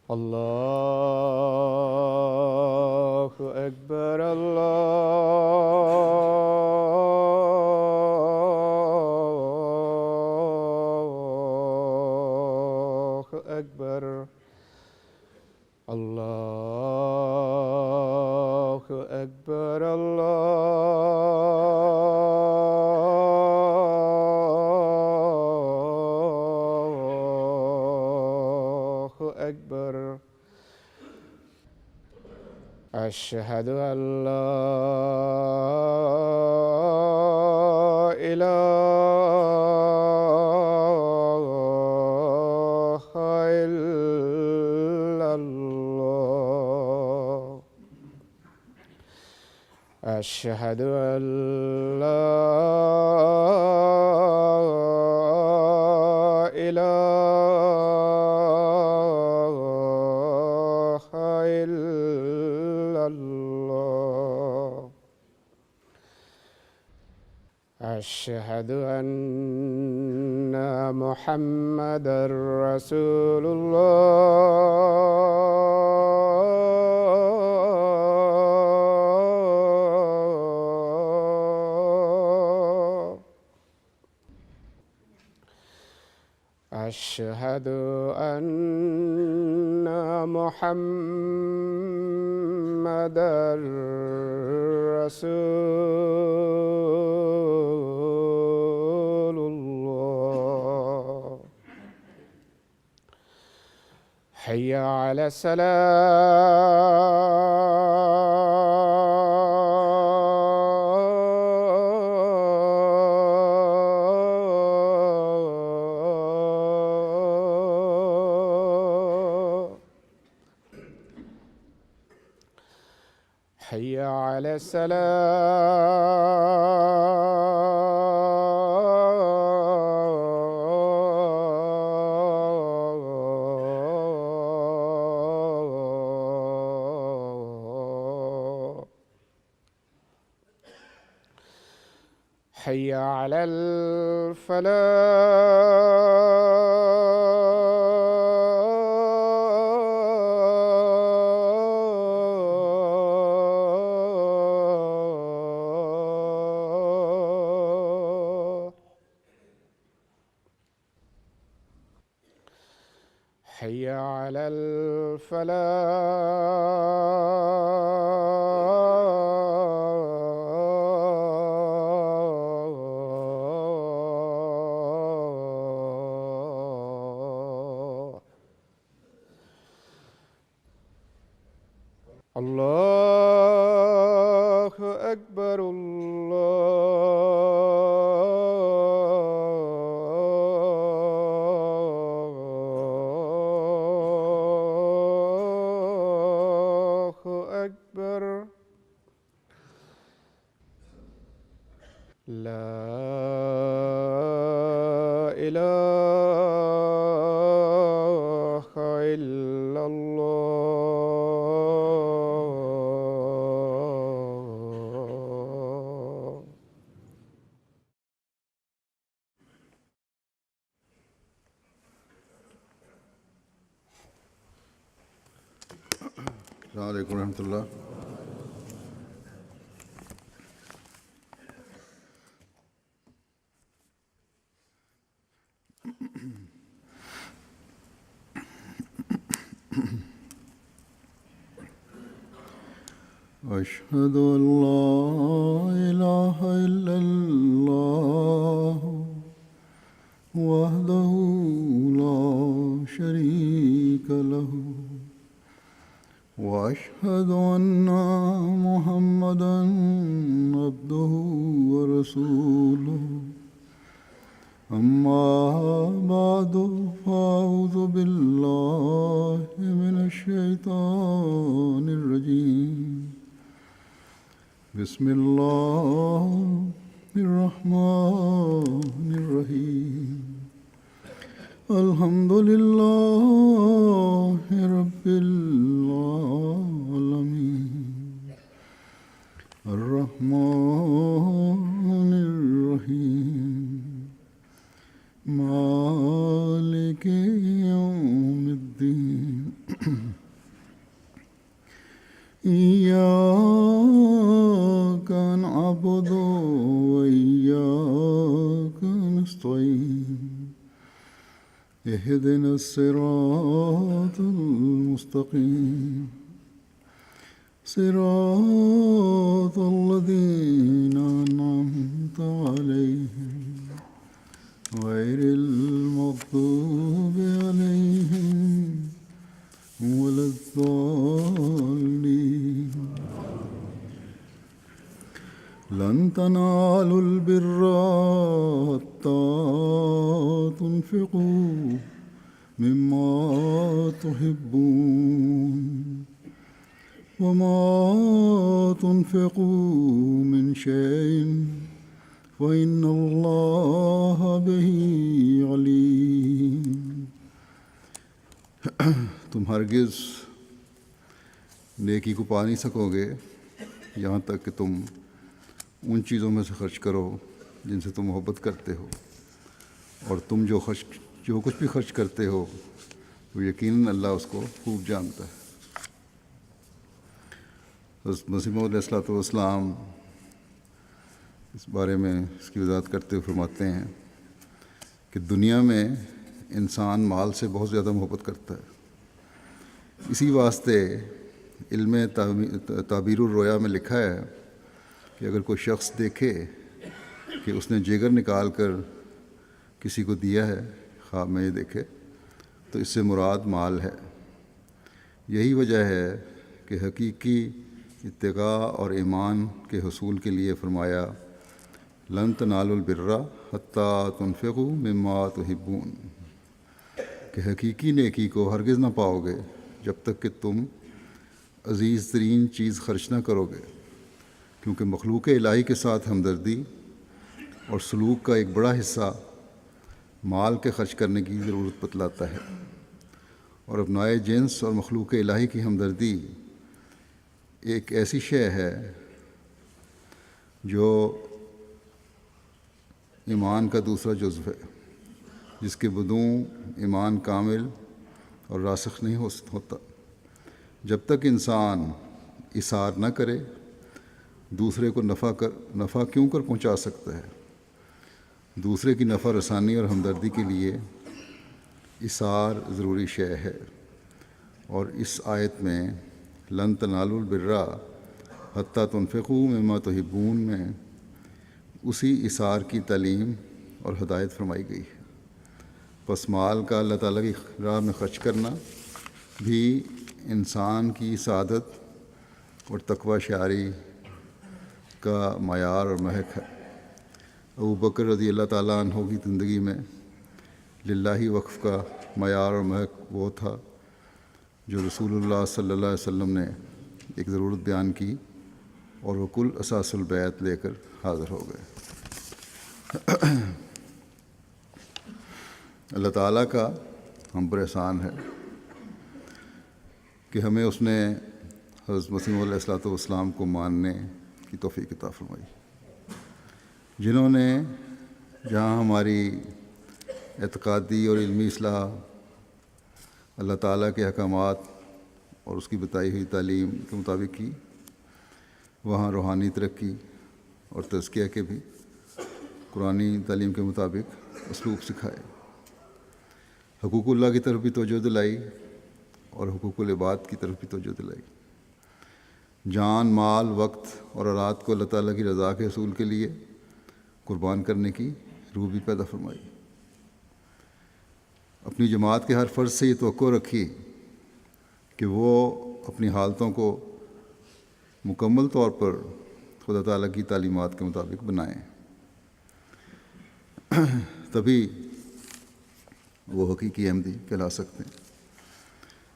الله أكبر الله أكبر الله أكبر الله أكبر. أشهد أن لا إله إلا الله. أشهد أن لا إله إلا الله. أشهد أن محمدًا رسول الله. أشهد أن محمدًا رسول الله. حي على الصلاة. حي على السلام. حي على الفلاح. حي على الفلاح. الله أكبر الله أكبر. لا إله إلا الله. السلام عليكم ورحمة الله. أشهد أن لا إله إلا الله وحده لا شريك له وأشهد أن محمدًا عبده ورسوله. أما بعد فأعوذ بالله من الشيطان الرجيم. بسم الله الرحمن الرحيم. الحمد لله رب العالمين. الرحمن الرحيم. مالك يوم الدين. إياك نعبد وإياك نستعين اهدنا الصراط المستقيم صراط الذين أنعمت عليهم غير المغضوب عليهم ولا الضالين. لن تنالوا البر حتى تنفقوا مما تحبون وما تنفقوا من شيء فإن الله به عليم. تم ہرگز نیکی کو پا نہیں سکو گے یہاں تک کہ تم ان چیزوں میں سے خرچ کرو جن سے تم محبت کرتے ہو، اور تم جو کچھ بھی خرچ کرتے ہو وہ یقیناً اللہ اس کو خوب جانتا ہے. حضرت مسیح موعود علیہ الصلوۃ والسلام اس بارے میں اس کی وضاحت کرتے ہوئے فرماتے ہیں کہ دنیا میں انسان مال سے بہت زیادہ محبت کرتا ہے. اسی واسطے علم تعبیر الرؤیا میں لکھا ہے کہ اگر کوئی شخص دیکھے کہ اس نے جگر نکال کر کسی کو دیا ہے، خواب میں یہ دیکھے، تو اس سے مراد مال ہے. یہی وجہ ہے کہ حقیقی اتقاء اور ایمان کے حصول کے لیے فرمایا لن تنالوا البر حتی تنفقوا مما تحبون، کہ حقیقی نیکی کو ہرگز نہ پاؤ گے جب تک کہ تم عزیز ترین چیز خرچ نہ کرو گے، کیونکہ مخلوق الہی کے ساتھ ہمدردی اور سلوک کا ایک بڑا حصہ مال کے خرچ کرنے کی ضرورت بتلاتا ہے، اور ابنائے جنس اور مخلوق الہی کی ہمدردی ایک ایسی شے ہے جو ایمان کا دوسرا جزو ہے، جس کے بدون ایمان کامل اور راسخ نہیں ہوتا. جب تک انسان اثار نہ کرے دوسرے کو نفع کیوں کر پہنچا سکتا ہے. دوسرے کی نفع رسانی اور ہمدردی کے لیے اثار ضروری شے ہے، اور اس آیت میں لن تنالوا البر حتی تنفقوا مما تحبون میں اسی اثار کی تعلیم اور ہدایت فرمائی گئی ہے. پس مال کا اللہ تعالیٰ کی راہ میں خرچ کرنا بھی انسان کی سعادت اور تقوی شعاری کا معیار اور محک ہے. ابو بکر رضی اللہ تعالیٰ عنہ کی زندگی میں للہ وقف کا معیار اور محک وہ تھا جو رسول اللہ صلی اللہ علیہ وسلم نے ایک ضرورت بیان کی اور وہ کل اساس البیت لے کر حاضر ہو گئے. اللہ تعالیٰ کا ہم پر احسان ہے کہ ہمیں اس نے حضرت مسیح علیہ الصلوۃ والسلام کو ماننے کی توفیق عطا فرمائی، جنہوں نے جہاں ہماری اعتقادی اور علمی اصلاح اللہ تعالیٰ کے احکامات اور اس کی بتائی ہوئی تعلیم کے مطابق کی، وہاں روحانی ترقی اور تزکیہ کے بھی قرآنی تعلیم کے مطابق اسلوب سکھائے، حقوق اللہ کی طرف بھی توجہ دلائی اور حقوق العباد کی طرف بھی توجہ دلائی. جان، مال، وقت اور اولاد کو اللہ تعالیٰ کی رضا کے حصول کے لیے قربان کرنے کی روح بھی پیدا فرمائی. اپنی جماعت کے ہر فرد سے یہ توقع رکھی کہ وہ اپنی حالتوں کو مکمل طور پر خدا تعالیٰ کی تعلیمات کے مطابق بنائیں، تبھی وہ حقیقی احمدی کہلا سکتے ہیں.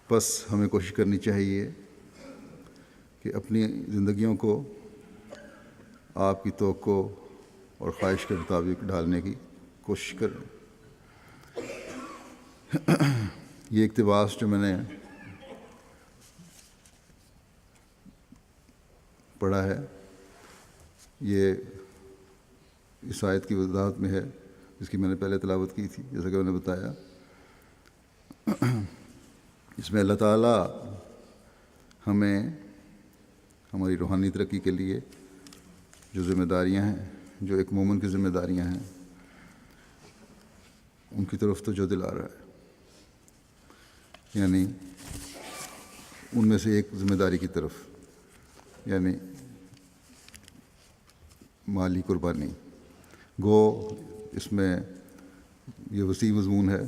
بس ہمیں کوشش کرنی چاہیے کہ اپنی زندگیوں کو آپ کی توقع اور خواہش کے مطابق ڈھالنے کی کوشش کریں. یہ اقتباس جو میں نے پڑھا ہے یہ اس آیت کی وضاحت میں ہے جس کی میں نے پہلے تلاوت کی تھی. جیسا کہ میں نے بتایا اس میں اللہ تعالیٰ ہمیں ہماری روحانی ترقی کے لیے جو ذمہ داریاں ہیں، جو ایک مومن کی ذمہ داریاں ہیں، ان کی طرف توجہ دلا رہا ہے. یعنی ان میں سے ایک ذمہ داری کی طرف، یعنی مالی قربانی. گو اس میں یہ وسیع مضمون ہے،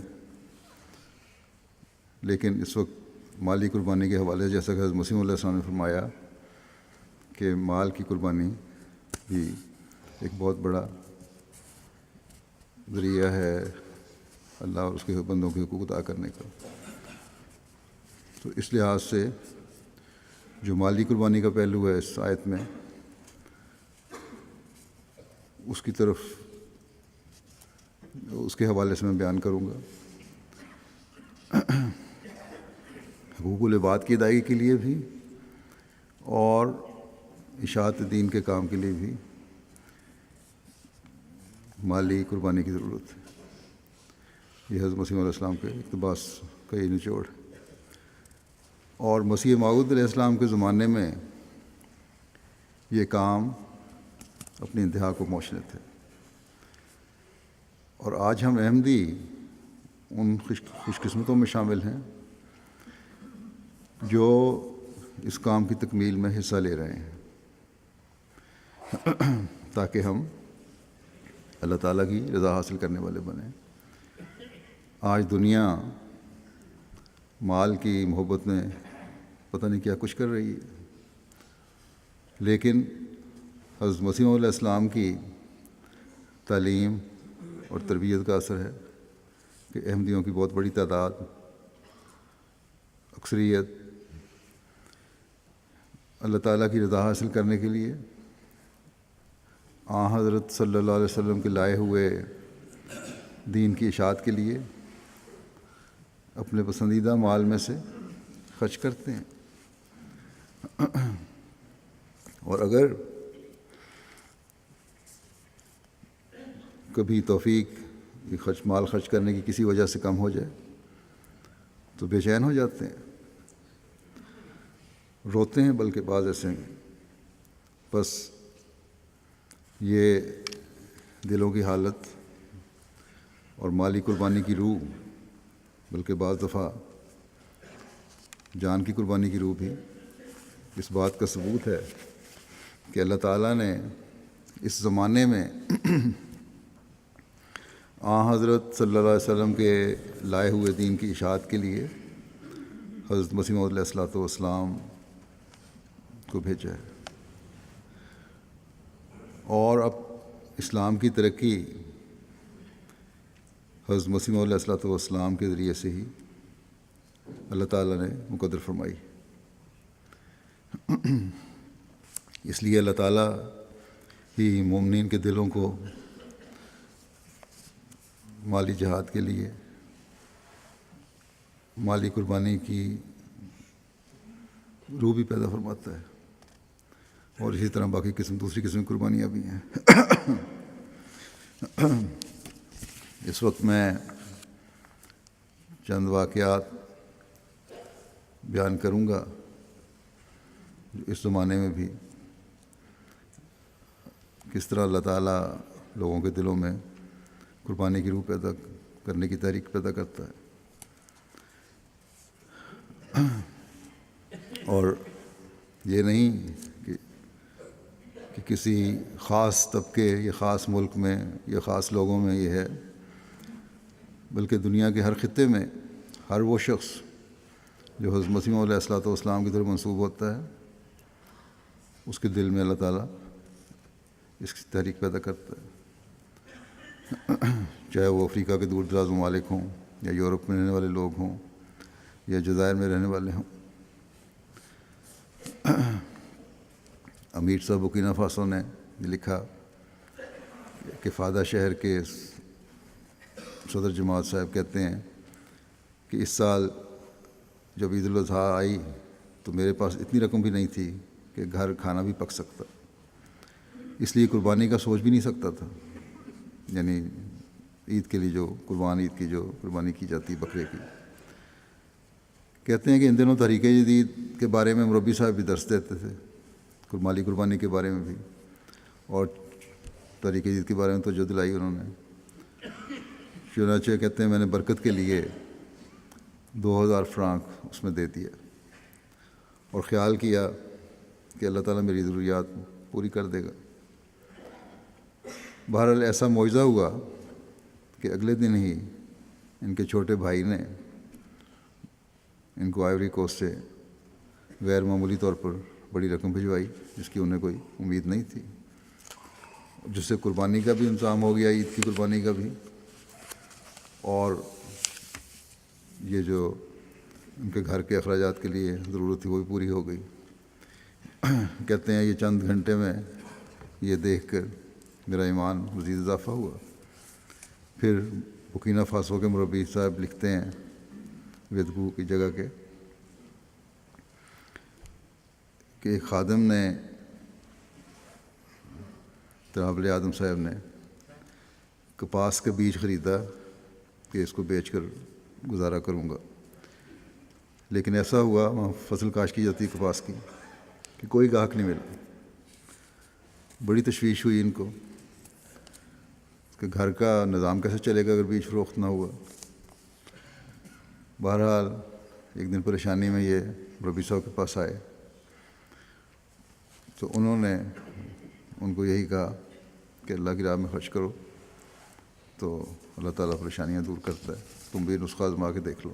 لیکن اس وقت مالی قربانی کے حوالے سے جیسا کہ حضرت مسیح علیہ السلام نے فرمایا کہ مال کی قربانی بھی ایک بہت بڑا ذریعہ ہے اللہ اور اس کے بندوں کے حقوق ادا کرنے کا. تو اس لحاظ سے جو مالی قربانی کا پہلو ہے اس آیت میں، اس کی طرف اس کے حوالے سے میں بیان کروں گا. حقوق العباد کی ادائیگی کے لیے بھی اور اشاعت دین کے کام کے لیے بھی مالی قربانی کی ضرورت ہے. یہ حضرت مسیح علیہ السلام کے اقتباس کا یہ نچوڑ ہے. اور مسیح موعود علیہ السلام کے زمانے میں یہ کام اپنی انتہا کو پہنچنے تھے، اور آج ہم احمدی ان خوش قسمتوں میں شامل ہیں جو اس کام کی تکمیل میں حصہ لے رہے ہیں، تاکہ ہم اللہ تعالیٰ کی رضا حاصل کرنے والے بنیں. آج دنیا مال کی محبت میں پتہ نہیں کیا کچھ کر رہی ہے، لیکن حضرت مسیح علیہ السلام کی تعلیم اور تربیت کا اثر ہے کہ احمدیوں کی بہت بڑی تعداد، اکثریت اللہ تعالیٰ کی رضا حاصل کرنے کے لیے آن حضرت صلی اللہ علیہ وسلم کے لائے ہوئے دین کی اشاعت کے لیے اپنے پسندیدہ مال میں سے خرچ کرتے ہیں. اور اگر کبھی توفیق مال خرچ کرنے کی کسی وجہ سے کم ہو جائے تو بے چین ہو جاتے ہیں، روتے ہیں، بلکہ بعض ایسے ہیں. بس یہ دلوں کی حالت اور مالی قربانی کی روح، بلکہ بعض دفعہ جان کی قربانی کی روح بھی اس بات کا ثبوت ہے کہ اللہ تعالیٰ نے اس زمانے میں حضرت صلی اللہ علیہ وسلم کے لائے ہوئے دین کی اشاعت کے لیے حضرت مسیح موعود علیہ الصلوۃ والسلام کو بھیجا ہے. اور اب اسلام کی ترقی حضرت مسیح موعود علیہ الصلوۃ والسلام کے ذریعے سے ہی اللہ تعالیٰ نے مقدر فرمائی. اس لیے اللہ تعالیٰ ہی مومنین کے دلوں کو مالی جہاد کے لیے مالی قربانی کی روح بھی پیدا فرماتا ہے، اور اسی طرح باقی دوسری قسم کی قربانیاں بھی ہیں. اس وقت میں چند واقعات بیان کروں گا جو اس زمانے میں بھی کس طرح اللہ تعالیٰ لوگوں کے دلوں میں قربانی کی روح پیدا کرنے کی تحریک پیدا کرتا ہے. اور یہ نہیں کہ کسی خاص طبقے یا خاص ملک میں یا خاص لوگوں میں یہ ہے، بلکہ دنیا کے ہر خطے میں ہر وہ شخص جو حضرت مسیح علیہ الصلوۃ والسلام کی طرف منسوب ہوتا ہے، اس کے دل میں اللہ تعالیٰ اس کی تحریک پیدا کرتا ہے. چاہے وہ افریقہ کے دور دراز ممالک ہوں، یا یورپ میں رہنے والے لوگ ہوں، یا جزائر میں رہنے والے ہوں. امیر صاحب بورکینا فاسو نے یہ لکھا کہ فادہ شہر کے صدر جماعت صاحب کہتے ہیں کہ اس سال جب عید الاضحیٰ آئی تو میرے پاس اتنی رقم بھی نہیں تھی کہ گھر کھانا بھی پک سکتا، اس لیے قربانی کا سوچ بھی نہیں سکتا تھا. یعنی عید کے لیے جو عید کی جو قربانی کی جاتی بکرے کی، کہتے ہیں کہ ان دنوں تحریک جدید کے بارے میں مربی صاحب بھی درس دیتے تھے، مالی قربانی کے بارے میں بھی، اور تحریک جدید کے بارے میں توجہ دلائی انہوں نے۔ چنانچہ کہتے ہیں میں نے برکت کے لیے 2000 فرانک اس میں دے دیا اور خیال کیا کہ اللہ تعالیٰ میری ضروریات پوری کر دے گا۔ بہرحال ایسا معجزہ ہوا کہ اگلے دن ہی ان کے چھوٹے بھائی نے ان کو آئیوری کوسٹ سے غیر معمولی طور پر بڑی رقم بھجوائی، جس کی انہیں کوئی امید نہیں تھی، جس سے قربانی کا بھی انتظام ہو گیا، عید کی قربانی کا بھی، اور یہ جو ان کے گھر کے اخراجات کے لیے ضرورت تھی وہ بھی پوری ہو گئی۔ کہتے ہیں یہ چند گھنٹے میں یہ دیکھ کر میرا ایمان مزید اضافہ ہوا۔ پھر بورکینا فاسو کے مربی صاحب لکھتے ہیں ویدگو کی جگہ کے کہ ایک خادم نے ترابل آدم صاحب نے کپاس کا بیج خریدا کہ اس کو بیچ کر گزارا کروں گا، لیکن ایسا ہوا وہاں فصل کاشت کی جاتی کپاس کی کہ کوئی گاہک نہیں ملا۔ بڑی تشویش ہوئی ان کو کہ گھر کا نظام کیسے چلے گا اگر بیج فروخت نہ ہوا۔ بہرحال ایک دن پریشانی میں یہ ربی صاحب کے پاس آئے تو انہوں نے ان کو یہی کہا کہ اللہ کی راہ میں خرچ کرو تو اللہ تعالیٰ پریشانیاں دور کرتا ہے، تم بھی نسخہ آزما کے دیکھ لو۔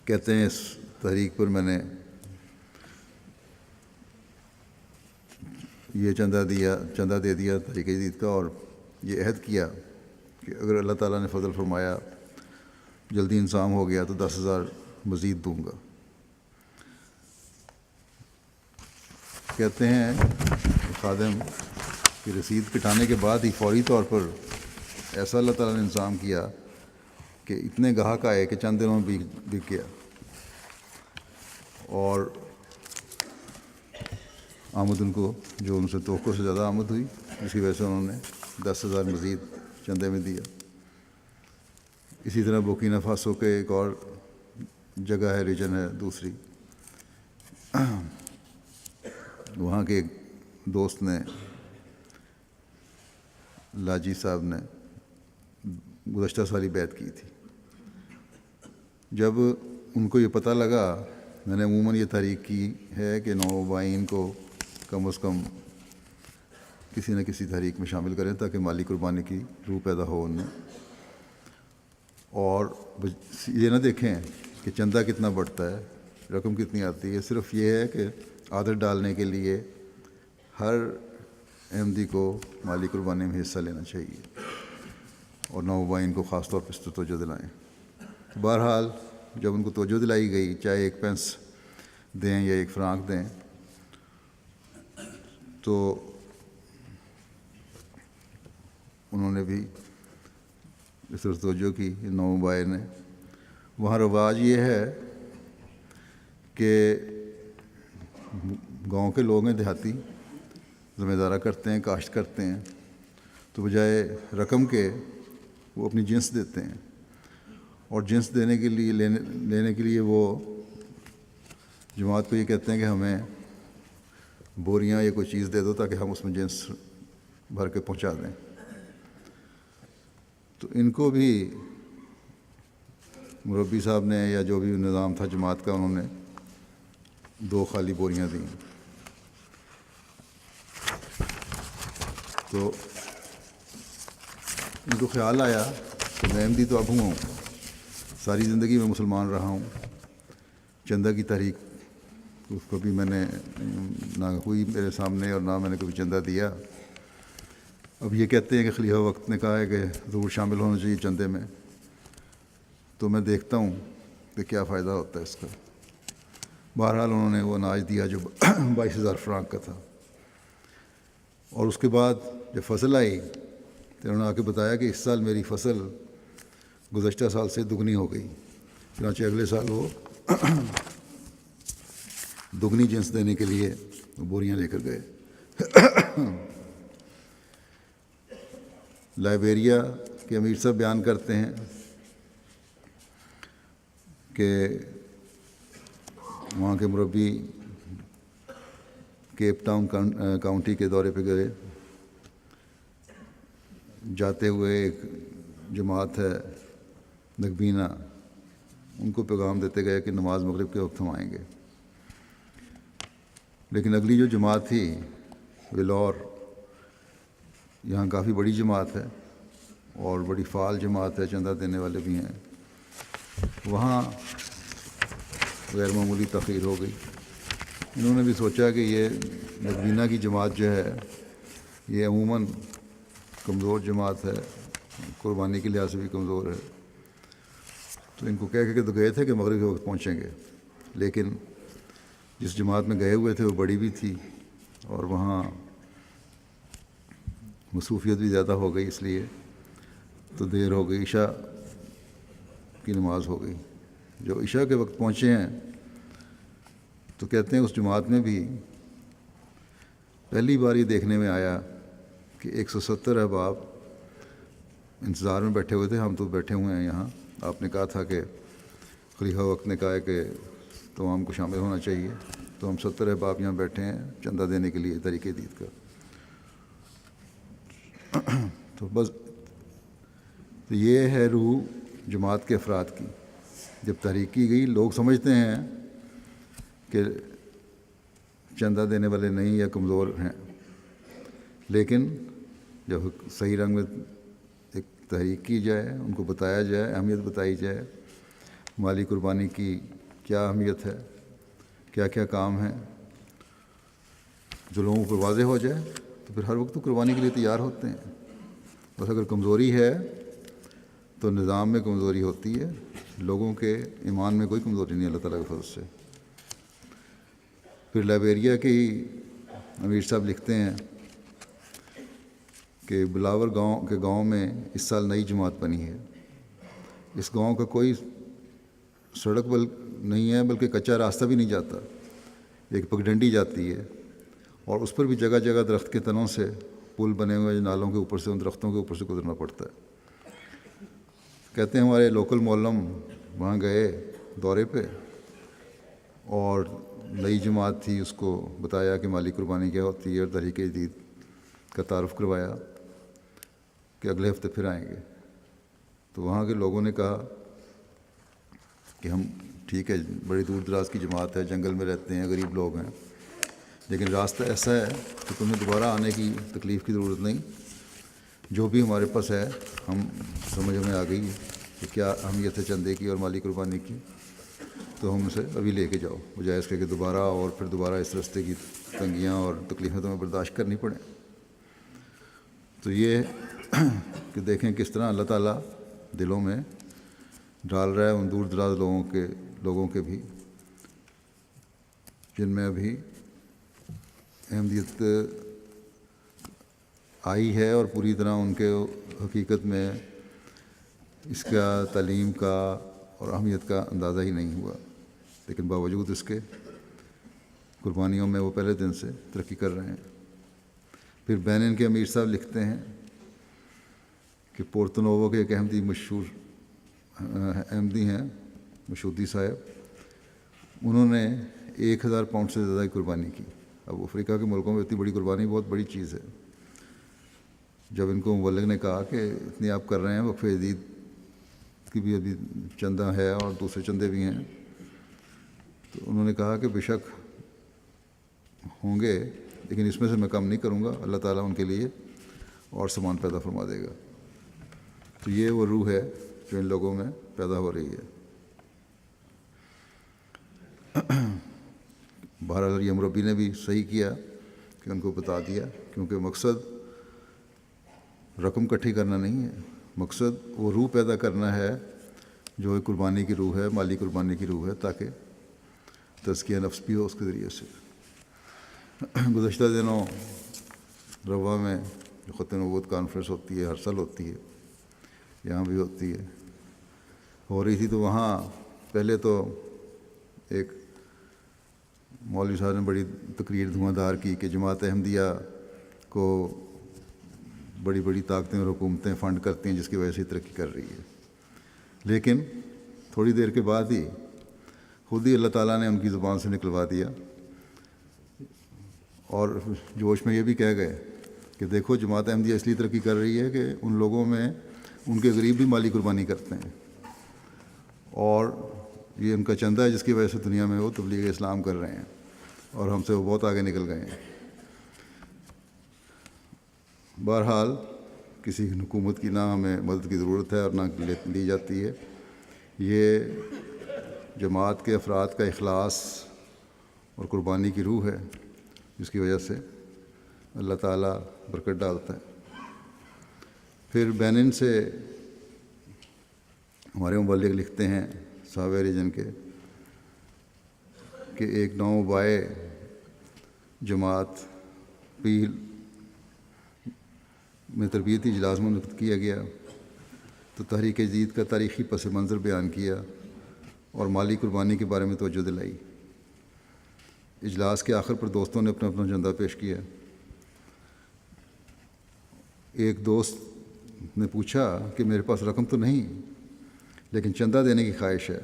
کہتے ہیں اس تحریک پر میں نے یہ چندہ دے دیا تحریک جدید کا، اور یہ عہد کیا کہ اگر اللہ تعالیٰ نے فضل فرمایا، جلدی انضام ہو گیا تو 10,000 مزید دوں گا۔ کہتے ہیں خادم کی رسید کٹانے کے بعد ہی فوری طور پر ایسا اللہ تعالیٰ نے انتظام کیا کہ اتنے گاہک آئے کہ چند دنوں میں بک گیا، اور آمد ان کو جو ان سے توقع سے زیادہ آمد ہوئی، جس کی وجہ سے انہوں نے 10,000 مزید چندے میں دیا۔ اسی طرح بورکینا فاسو کے ایک اور جگہ ہے، ریجن ہے دوسری، وہاں کے ایک دوست نے، لاجی صاحب نے گزشتہ سال ہی بیعت کی تھی۔ جب ان کو یہ پتہ لگا، میں نے عموماً یہ تحریک کی ہے کہ نوآبائین کو کم از کم کسی نہ کسی تحریک میں شامل کریں تاکہ مالی قربانی کی روح پیدا ہو ان میں، اور یہ نہ دیکھیں کہ چندہ کتنا بڑھتا ہے، رقم کتنی آتی ہے، صرف یہ ہے کہ عادت ڈالنے کے لیے ہر احمدی کو مالی قربانی میں حصہ لینا چاہیے، اور نوآبائین کو خاص طور پر اس پر توجہ دلائیں۔ بہرحال جب ان کو توجہ دلائی گئی، چاہے 1 پینس دیں یا 1 فرانک دیں، تو انہوں نے بھی اس طرح توجہ کی نوآبائین نے۔ وہاں رواج یہ ہے کہ گاؤں کے لوگ ہیں، دیہاتی، ذمہ دارہ کرتے ہیں، کاشت کرتے ہیں، تو بجائے رقم کے وہ اپنی جنس دیتے ہیں، اور جنس لینے کے لیے وہ جماعت کو یہ کہتے ہیں کہ ہمیں بوریاں یا کوئی چیز دے دو تاکہ ہم اس میں جنس بھر کے پہنچا دیں۔ تو ان کو بھی مربی صاحب نے یا جو بھی نظام تھا جماعت کا، انہوں نے 2 خالی بوریاں دیں۔ تو ان کو خیال آیا کہ میں احمدی تو اب ہوں، ساری زندگی میں مسلمان رہا ہوں، چندہ کی تحریک اس کو بھی میں نے نہ ہوئی میرے سامنے اور نہ میں نے کبھی چندہ دیا۔ اب یہ کہتے ہیں کہ خلیفہ وقت نے کہا ہے کہ ضرور شامل ہونا چاہیے چندے میں، تو میں دیکھتا ہوں کہ کیا فائدہ ہوتا ہے اس کا۔ بہرحال انہوں نے وہ اناج دیا جو 22,000 فرانک کا تھا، اور اس کے بعد جب فصل آئی تو انہوں نے آ کے بتایا کہ اس سال میری فصل گزشتہ سال سے دگنی ہو گئی، چنانچہ اگلے سال وہ دگنی جنس دینے کے لیے بوریاں لے کر گئے۔ لائبیریا کے امیر صاحب بیان کرتے ہیں کہ وہاں کے مربی کیپ ٹاؤن کاؤنٹی کے دورے پہ گئے. جاتے ہوئے ایک جماعت ہے نگبینہ، ان کو پیغام دیتے گئے کہ نماز مغرب کے وقت ہم آئیں گے. لیکن اگلی جو جماعت تھی ولور، یہاں کافی بڑی جماعت ہے اور بڑی فعال جماعت ہے، چندہ دینے والے بھی ہیں، وہاں غیر معمولی تاخیر ہو گئی. انہوں نے بھی سوچا کہ یہ نگبینہ کی جماعت جو ہے یہ عموماً کمزور جماعت ہے، قربانی کے لحاظ سے بھی کمزور ہے، تو ان کو کہہ کے تو گئے تھے کہ مغرب کے وقت پہنچیں گے، لیکن جس جماعت میں گئے ہوئے تھے وہ بڑی بھی تھی اور وہاں مصروفیت بھی زیادہ ہو گئی، اس لیے تو دیر ہو گئی، عشاء کی نماز ہو گئی. جو عشاء کے وقت پہنچے ہیں تو کہتے ہیں اس جماعت میں بھی پہلی بار یہ دیکھنے میں آیا کہ 170 احباب انتظار میں بیٹھے ہوئے تھے. ہم تو بیٹھے ہوئے ہیں یہاں، آپ نے کہا تھا کہ خلیفہ وقت نے کہا ہے کہ تمام کو شامل ہونا چاہیے، تو ہم 70 احباب یہاں بیٹھے ہیں چندہ دینے کے لیے طریق عید کا. تو بس تو یہ ہے روح جماعت کے افراد کی. جب تحریک کی گئی، لوگ سمجھتے ہیں کہ چندہ دینے والے نہیں یا کمزور ہیں، لیکن جب صحیح رنگ میں ایک تحریک کی جائے، ان کو بتایا جائے، اہمیت بتائی جائے مالی قربانی کی کیا اہمیت ہے، کیا کیا کام ہیں، جو لوگوں کو واضح ہو جائے تو پھر ہر وقت تو قربانی کے لیے تیار ہوتے ہیں. بس اگر کمزوری ہے تو نظام میں کمزوری ہوتی ہے، لوگوں کے ایمان میں کوئی کمزوری نہیں اللہ تعالیٰ کے فضل سے. پھر لائبیریا کے ہی امیر صاحب لکھتے ہیں کہ بلاور گاؤں میں اس سال نئی جماعت بنی ہے. اس گاؤں کا کوئی سڑک نہیں ہے، بلکہ کچا راستہ بھی نہیں جاتا، ایک پگڈنڈی جاتی ہے اور اس پر بھی جگہ جگہ درخت کے تنوں سے پل بنے ہوئے نالوں کے اوپر سے، ان درختوں کے اوپر سے گزرنا پڑتا ہے. کہتے ہیں ہمارے لوکل مولم وہاں گئے دورے پہ اور نئی جماعت تھی، اس کو بتایا کہ مالی قربانی کیا ہوتی ہے اور طریق عید کا تعارف کروایا کہ اگلے ہفتے پھر آئیں گے. تو وہاں کے لوگوں نے کہا کہ ہم ٹھیک ہے، بڑی دور دراز کی جماعت ہے، جنگل میں رہتے ہیں، غریب لوگ ہیں، لیکن راستہ ایسا ہے کہ تمہیں دوبارہ آنے کی تکلیف کی ضرورت نہیں، جو بھی ہمارے پاس ہے ہم سمجھ میں آ گئی کہ کیا اہمیت ہے چندے کی اور مالی قربانی کی، تو ہم اسے ابھی لے کے جاؤ، بجائے اس کے کہ دوبارہ اور پھر دوبارہ اس راستے کی تنگیاں اور تکلیفیں تمہیں برداشت کرنی پڑیں. تو یہ کہ دیکھیں کس طرح اللہ تعالیٰ دلوں میں ڈال رہا ہے ان دور دراز لوگوں کے بھی، جن میں ابھی احمدیت آئی ہے اور پوری طرح ان کے حقیقت میں اس کا تعلیم کا اور اہمیت کا اندازہ ہی نہیں ہوا، لیکن باوجود اس کے قربانیوں میں وہ پہلے دن سے ترقی کر رہے ہیں. پھر بینن کے امیر صاحب لکھتے ہیں کہ پورتونوو کے ایک مشہور احمدی ہیں مشودی صاحب، انہوں نے 1000 پاؤنڈ سے زیادہ کی قربانی کی. اب افریقہ کے ملکوں میں اتنی بڑی قربانی بہت بڑی چیز ہے. جب ان کو مبلغ نے کہا کہ اتنی آپ کر رہے ہیں، وقف عید کی بھی ابھی چندہ ہے اور دوسرے چندے بھی ہیں، تو انہوں نے کہا کہ بے شک ہوں گے، لیکن اس میں سے میں کم نہیں کروں گا، اللہ تعالیٰ ان کے لیے اور سامان پیدا فرما دے گا. تو یہ وہ روح ہے جو ان لوگوں میں پیدا ہو رہی ہے. بہرحال یہ مربی نے بھی صحیح کیا کہ ان کو بتا دیا، کیونکہ مقصد رقم اکٹھی کرنا نہیں ہے، مقصد وہ روح پیدا کرنا ہے جو قربانی کی روح ہے، مالی قربانی کی روح ہے، تاکہ تزکیہ نفس بھی ہو اس کے ذریعے سے. گزشتہ دنوں روا میں جو ختم نبوت کانفرنس ہوتی ہے، ہر سال ہوتی ہے، یہاں بھی ہوتی ہے، ہو رہی تھی، تو وہاں پہلے تو ایک مولوی صاحب نے بڑی تقریر دھواں دھار کی کہ جماعت احمدیہ کو بڑی بڑی طاقتیں اور حکومتیں فنڈ کرتی ہیں، جس کی وجہ سے ترقی کر رہی ہے. لیکن تھوڑی دیر کے بعد ہی خود ہی اللہ تعالیٰ نے ان کی زبان سے نکلوا دیا، اور جوش میں یہ بھی کہہ گئے کہ دیکھو جماعت احمدیہ اس لیے ترقی کر رہی ہے کہ ان لوگوں میں ان کے غریب بھی مالی قربانی کرتے ہیں، اور یہ ان کا چندہ ہے جس کی وجہ سے دنیا میں وہ تبلیغ اسلام کر رہے ہیں، اور ہم سے وہ بہت آگے نکل گئے ہیں۔ بہرحال کسی حکومت کی نہ ہمیں مدد کی ضرورت ہے اور نہ لی جاتی ہے، یہ جماعت کے افراد کا اخلاص اور قربانی کی روح ہے جس کی وجہ سے اللہ تعالیٰ برکت ڈالتا ہے۔ پھر بینن سے ہمارے مبلغ لکھتے ہیں ساوے ریجن کے کہ ایک نوبائے جماعت پیل میں تربیتی اجلاس منعقد کیا گیا تو تحریک جدید کا تاریخی پس منظر بیان کیا اور مالی قربانی کے بارے میں توجہ دلائی۔ اجلاس کے آخر پر دوستوں نے اپنا چندہ پیش کیا۔ ایک دوست نے پوچھا کہ میرے پاس رقم تو نہیں لیکن چندہ دینے کی خواہش ہے۔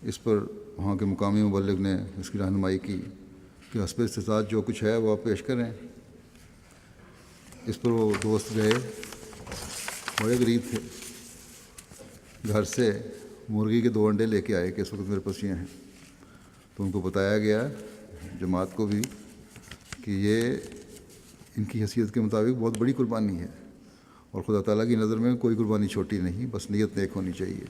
اس پر وہاں کے مقامی مبلغ نے اس کی رہنمائی کی کہ حسب استطاعت جو کچھ ہے وہ آپ پیش کریں۔ اس پر وہ دوست گئے، بڑے غریب تھے، گھر سے مرغی کے 2 انڈے لے کے آئے کہ اس وقت میرے پاس یہ ہیں۔ تو ان کو بتایا گیا، جماعت کو بھی، کہ یہ ان کی حیثیت کے مطابق بہت بڑی قربانی ہے، اور خدا تعالیٰ کی نظر میں کوئی قربانی چھوٹی نہیں، بس نیت نیک ہونی چاہیے۔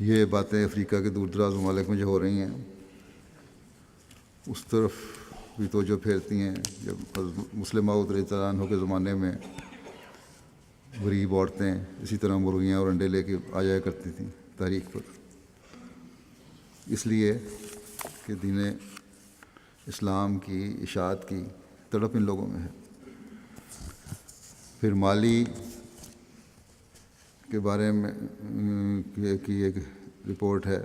یہ باتیں افریقہ کے دور دراز ممالک میں جو ہو رہی ہیں اس طرف بھی توجہ پھیرتی ہیں۔ جب مسلم معود رضی اللہ عنہ کے زمانے میں غریب عورتیں اسی طرح مرغیاں اور انڈے لے کے آ جایا کرتی تھیں تحریک پر، اس لیے کہ دین اسلام کی اشاعت کی تڑپ ان لوگوں میں ہے۔ پھر مالی کے بارے میں کی ایک رپورٹ ہے۔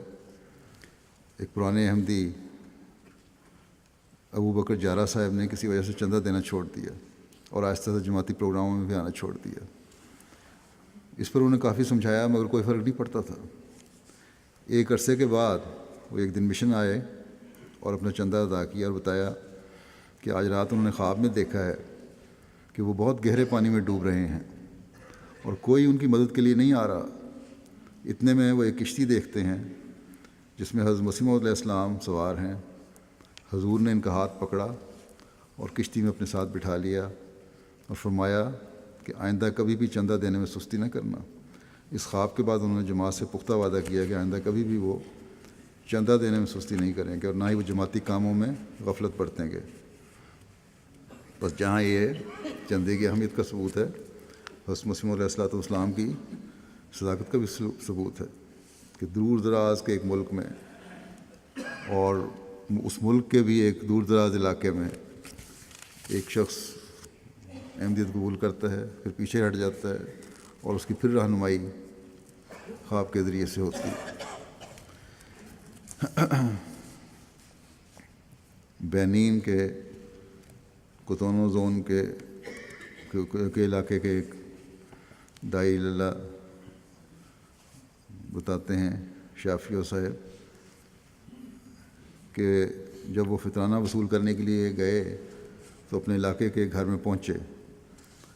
ایک پرانے احمدی ابو بکر جارہ صاحب نے کسی وجہ سے چندہ دینا چھوڑ دیا اور آہستہ آہستہ جماعتی پروگراموں میں بھی آنا چھوڑ دیا۔ اس پر انہوں نے کافی سمجھایا مگر کوئی فرق نہیں پڑتا تھا۔ ایک عرصے کے بعد وہ ایک دن مشن آئے اور اپنا چندہ ادا کیا اور بتایا کہ آج رات انہوں نے خواب میں دیکھا ہے کہ وہ بہت گہرے پانی میں ڈوب رہے ہیں اور کوئی ان کی مدد کے لیے نہیں آ رہا۔ اتنے میں وہ ایک کشتی دیکھتے ہیں جس میں حضرت مسیح موعود علیہ السلام سوار ہیں۔ حضور نے ان کا ہاتھ پکڑا اور کشتی میں اپنے ساتھ بٹھا لیا اور فرمایا کہ آئندہ کبھی بھی چندہ دینے میں سستی نہ کرنا۔ اس خواب کے بعد انہوں نے جماعت سے پختہ وعدہ کیا کہ آئندہ کبھی بھی وہ چندہ دینے میں سستی نہیں کریں گے اور نہ ہی وہ جماعتی کاموں میں غفلت برتیں گے۔ بس جہاں یہ چندے کی اہمیت کا ثبوت ہے، حضرت مسیح موعود علیہ السلام کی صداقت کا بھی ثبوت ہے کہ دور دراز کے ایک ملک میں اور اس ملک کے بھی ایک دور دراز علاقے میں ایک شخص احمدیت قبول کرتا ہے، پھر پیچھے ہٹ جاتا ہے اور اس کی پھر رہنمائی خواب کے ذریعے سے ہوتی ہے۔ بینین کے کوتونو زون کے علاقے کے ایک دائی اللہ بتاتے ہیں، شافیو صاحب، کہ جب وہ فطرانہ وصول کرنے کے لیے گئے تو اپنے علاقے کے گھر میں پہنچے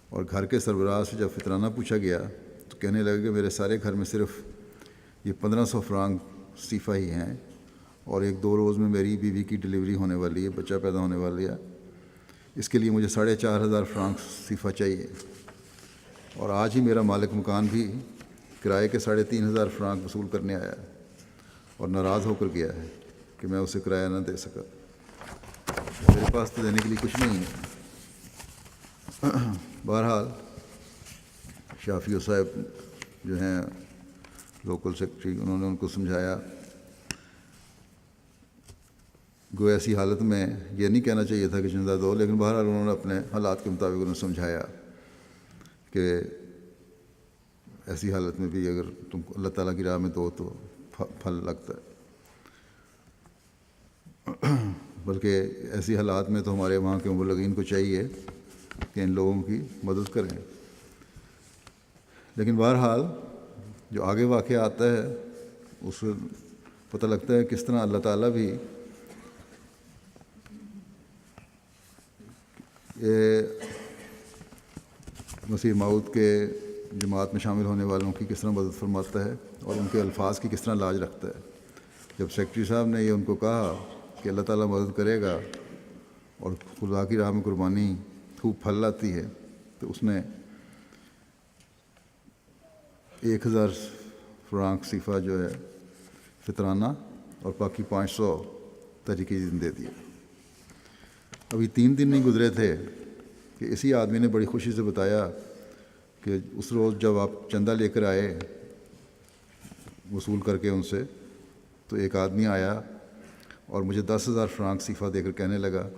اور گھر کے سربراہ سے جب فطرانہ پوچھا گیا تو کہنے لگے کہ میرے سارے گھر میں صرف یہ 1500 فرانک صیفہ ہی ہیں اور 1-2 روز میں میری بیوی کی ڈلیوری ہونے والی ہے، بچہ پیدا ہونے والی ہے، اس کے لیے مجھے 4500 فرانک صیفہ چاہیے، اور آج ہی میرا مالک مکان بھی کرائے کے 3500 فرانک وصول کرنے آیا ہے اور ناراض ہو کر گیا ہے کہ میں اسے کرایہ نہ دے سکا، میرے پاس تو دینے کے لیے کچھ نہیں ہے۔ بہرحال شافیو صاحب جو ہیں لوکل سیکرٹری، انہوں نے ان کو سمجھایا، گو ایسی حالت میں یہ نہیں کہنا چاہیے تھا کہ چندہ دو، لیکن بہرحال انہوں نے اپنے حالات کے مطابق انہیں سمجھایا کہ ایسی حالت میں بھی اگر تم کو اللہ تعالیٰ کی راہ میں دو تو پھل لگتا ہے، بلکہ ایسی حالات میں تو ہمارے وہاں کے مبلغین کو چاہیے کہ ان لوگوں کی مدد کریں۔ لیکن بہرحال جو آگے واقعہ آتا ہے اس پتہ لگتا ہے کس طرح اللہ تعالیٰ بھی مسیح موعود کے جماعت میں شامل ہونے والوں کی کس طرح مدد فرماتا ہے اور ان کے الفاظ کی کس طرح لاج رکھتا ہے۔ جب سیکرٹری صاحب نے یہ ان کو کہا کہ اللہ تعالیٰ مدد کرے گا اور خدا کی راہ میں قربانی خوب پھل لاتی ہے، تو اس نے 1000 فرانک صفہ جو ہے فطرانہ اور باقی 500 تحریک دین دے دیا۔ ابھی 3 دن نہیں گزرے تھے کہ اسی آدمی نے بڑی خوشی سے بتایا کہ اس روز جب آپ چندہ لے کر آئے وصول کر کے ان سے، تو ایک آدمی آیا اور مجھے 10,000 فرانک صفہ دے کر کہنے لگا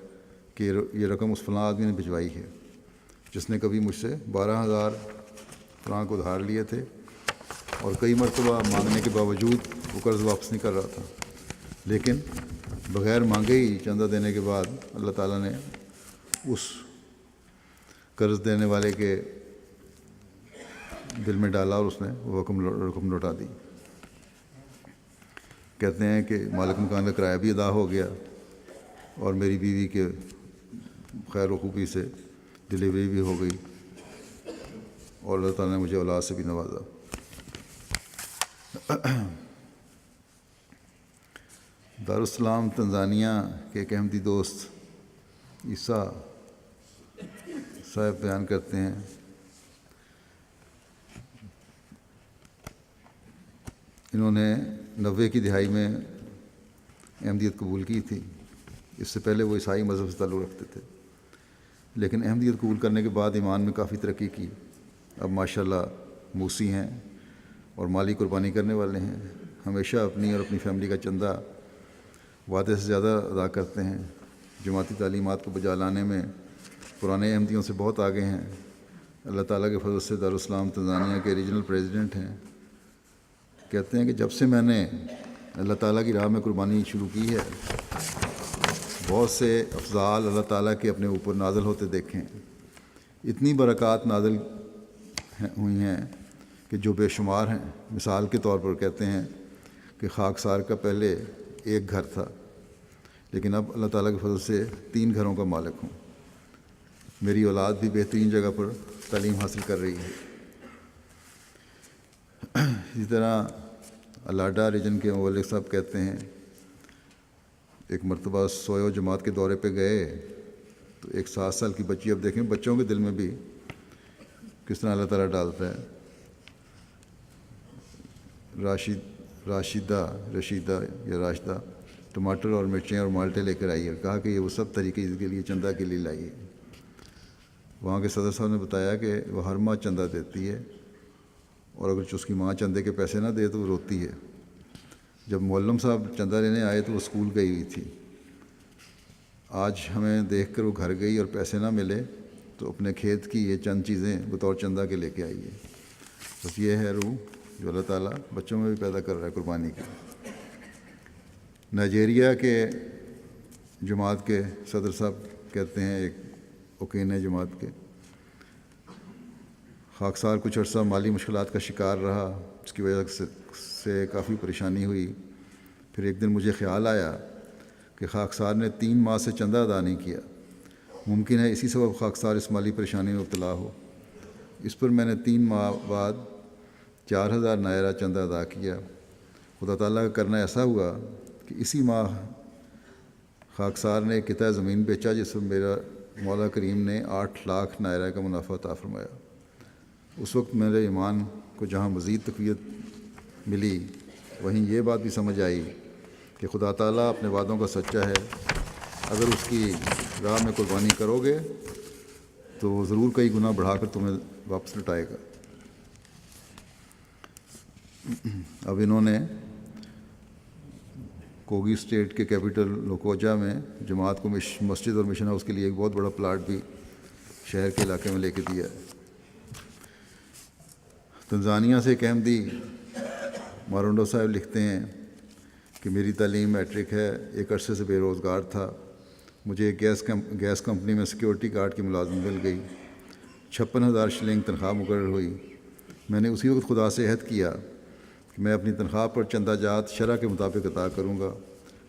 کہ یہ رقم اس فلاں آدمی نے بھجوائی ہے، جس نے کبھی مجھ سے 12,000 فرانک ادھار لیے تھے اور کئی مرتبہ مانگنے کے باوجود وہ قرض واپس نہیں کر رہا تھا، لیکن بغیر مانگے ہی چندہ دینے کے بعد اللہ تعالیٰ نے اس قرض دینے والے کے دل میں ڈالا اور اس نے وہ رقم لوٹا دی۔ کہتے ہیں کہ مالک مکان کا کرایہ بھی ادا ہو گیا اور میری بیوی کے خیر و خوبی سے ڈلیوری بھی ہو گئی اور اللہ تعالیٰ نے مجھے اولاد سے بھی نوازا۔ دارالسلام تنزانیہ کے ایک احمدی دوست عیسیٰ صاحب بیان کرتے ہیں انہوں نے 90 کی دہائی میں احمدیت قبول کی تھی۔ اس سے پہلے وہ عیسائی مذہب سے تعلق رکھتے تھے، لیکن احمدیت قبول کرنے کے بعد ایمان میں کافی ترقی کی۔ اب ماشاءاللہ موسی ہیں اور مالی قربانی کرنے والے ہیں، ہمیشہ اپنی اور اپنی فیملی کا چندہ وعدے سے زیادہ ادا کرتے ہیں، جماعتی تعلیمات کو بجا لانے میں پرانے احمدیوں سے بہت آگے ہیں۔ اللہ تعالیٰ کے فضل سے دارالسلام تنزانیہ کے ریجنل پریزیڈنٹ ہیں۔ کہتے ہیں کہ جب سے میں نے اللہ تعالیٰ کی راہ میں قربانی شروع کی ہے، بہت سے افضال اللہ تعالیٰ کے اپنے اوپر نازل ہوتے دیکھے ہیں، اتنی برکات نازل ہوئی ہیں کہ جو بے شمار ہیں۔ مثال کے طور پر کہتے ہیں کہ خاکسار کا پہلے ایک گھر تھا، لیکن اب اللہ تعالیٰ کے فضل سے 3 گھروں کا مالک ہوں۔ میری اولاد بھی بہترین جگہ پر تعلیم حاصل کر رہی ہے۔ اسی طرح الاڈا ریجن کے مولک صاحب کہتے ہیں ایک مرتبہ سویو جماعت کے دورے پہ گئے تو ایک 7 سال کی بچی، اب دیکھیں بچوں کے دل میں بھی کس طرح اللہ تعالیٰ ڈالتا ہے، راشدہ ٹماٹر اور مرچیں اور مالٹے لے کر آئی اور کہا کہ یہ وہ سب طریقے کے لیے چندہ کے لیے لائی ہے۔ وہاں کے صدر صاحب نے بتایا کہ وہ ہر ماہ چندہ دیتی ہے اور اگر اس کی ماں چندے کے پیسے نہ دے تو وہ روتی ہے۔ جب معلم صاحب چندہ لینے آئے تو وہ اسکول گئی ہوئی تھی۔ آج ہمیں دیکھ کر وہ گھر گئی اور پیسے نہ ملے تو اپنے کھیت کی یہ چند چیزیں بطور چندہ کے لے کے آئی ہے۔ بس یہ ہے روح جو اللہ تعالیٰ بچوں میں بھی پیدا کر رہا ہے قربانی کی۔ نائجیریا کے جماعت کے صدر صاحب کہتے ہیں، ایک اوکینے جماعت کے، خاکسار کچھ عرصہ مالی مشکلات کا شکار رہا، اس کی وجہ سے کافی پریشانی ہوئی۔ پھر ایک دن مجھے خیال آیا کہ خاکسار نے 3 ماہ سے چندہ ادا نہیں کیا، ممکن ہے اسی سبب خاکسار اس مالی پریشانی میں مبتلا ہو۔ اس پر میں نے 3 ماہ بعد 4000 نائرہ چندہ ادا کیا۔ خدا تعالیٰ کا کرنا ایسا ہوا کہ اسی ماہ خاکسار نے ایک قطعہ زمین بیچا جس پر میرا مولا کریم نے 8 لاکھ نائرہ کا منافع عطا فرمایا۔ اس وقت میرے ایمان کو جہاں مزید تقویت ملی، وہیں یہ بات بھی سمجھ آئی کہ خدا تعالیٰ اپنے وعدوں کا سچا ہے۔ اگر اس کی راہ میں قربانی کرو گے تو وہ ضرور کئی گنا بڑھا کر تمہیں واپس لٹائے گا۔ اب انہوں نے کوگی اسٹیٹ کے کیپٹل لوکوجا میں جماعت کو مسجد اور مشن ہاؤس کے لیے ایک بہت بڑا پلاٹ بھی شہر کے علاقے میں لے کے دیا ہے۔ تنزانیہ سے ایک احمدی مارونڈو صاحب لکھتے ہیں کہ میری تعلیم میٹرک ہے، ایک عرصے سے بے روزگار تھا، مجھے ایک گیس کمپنی میں سیکیورٹی گارڈ کی ملازمت مل گئی، 56,000 شلنگ تنخواہ مقرر ہوئی۔ میں نے اسی وقت خدا سے عہد کیا کہ کہ میں اپنی تنخواہ پر چندہ جات شرع کے مطابق عطا کروں گا،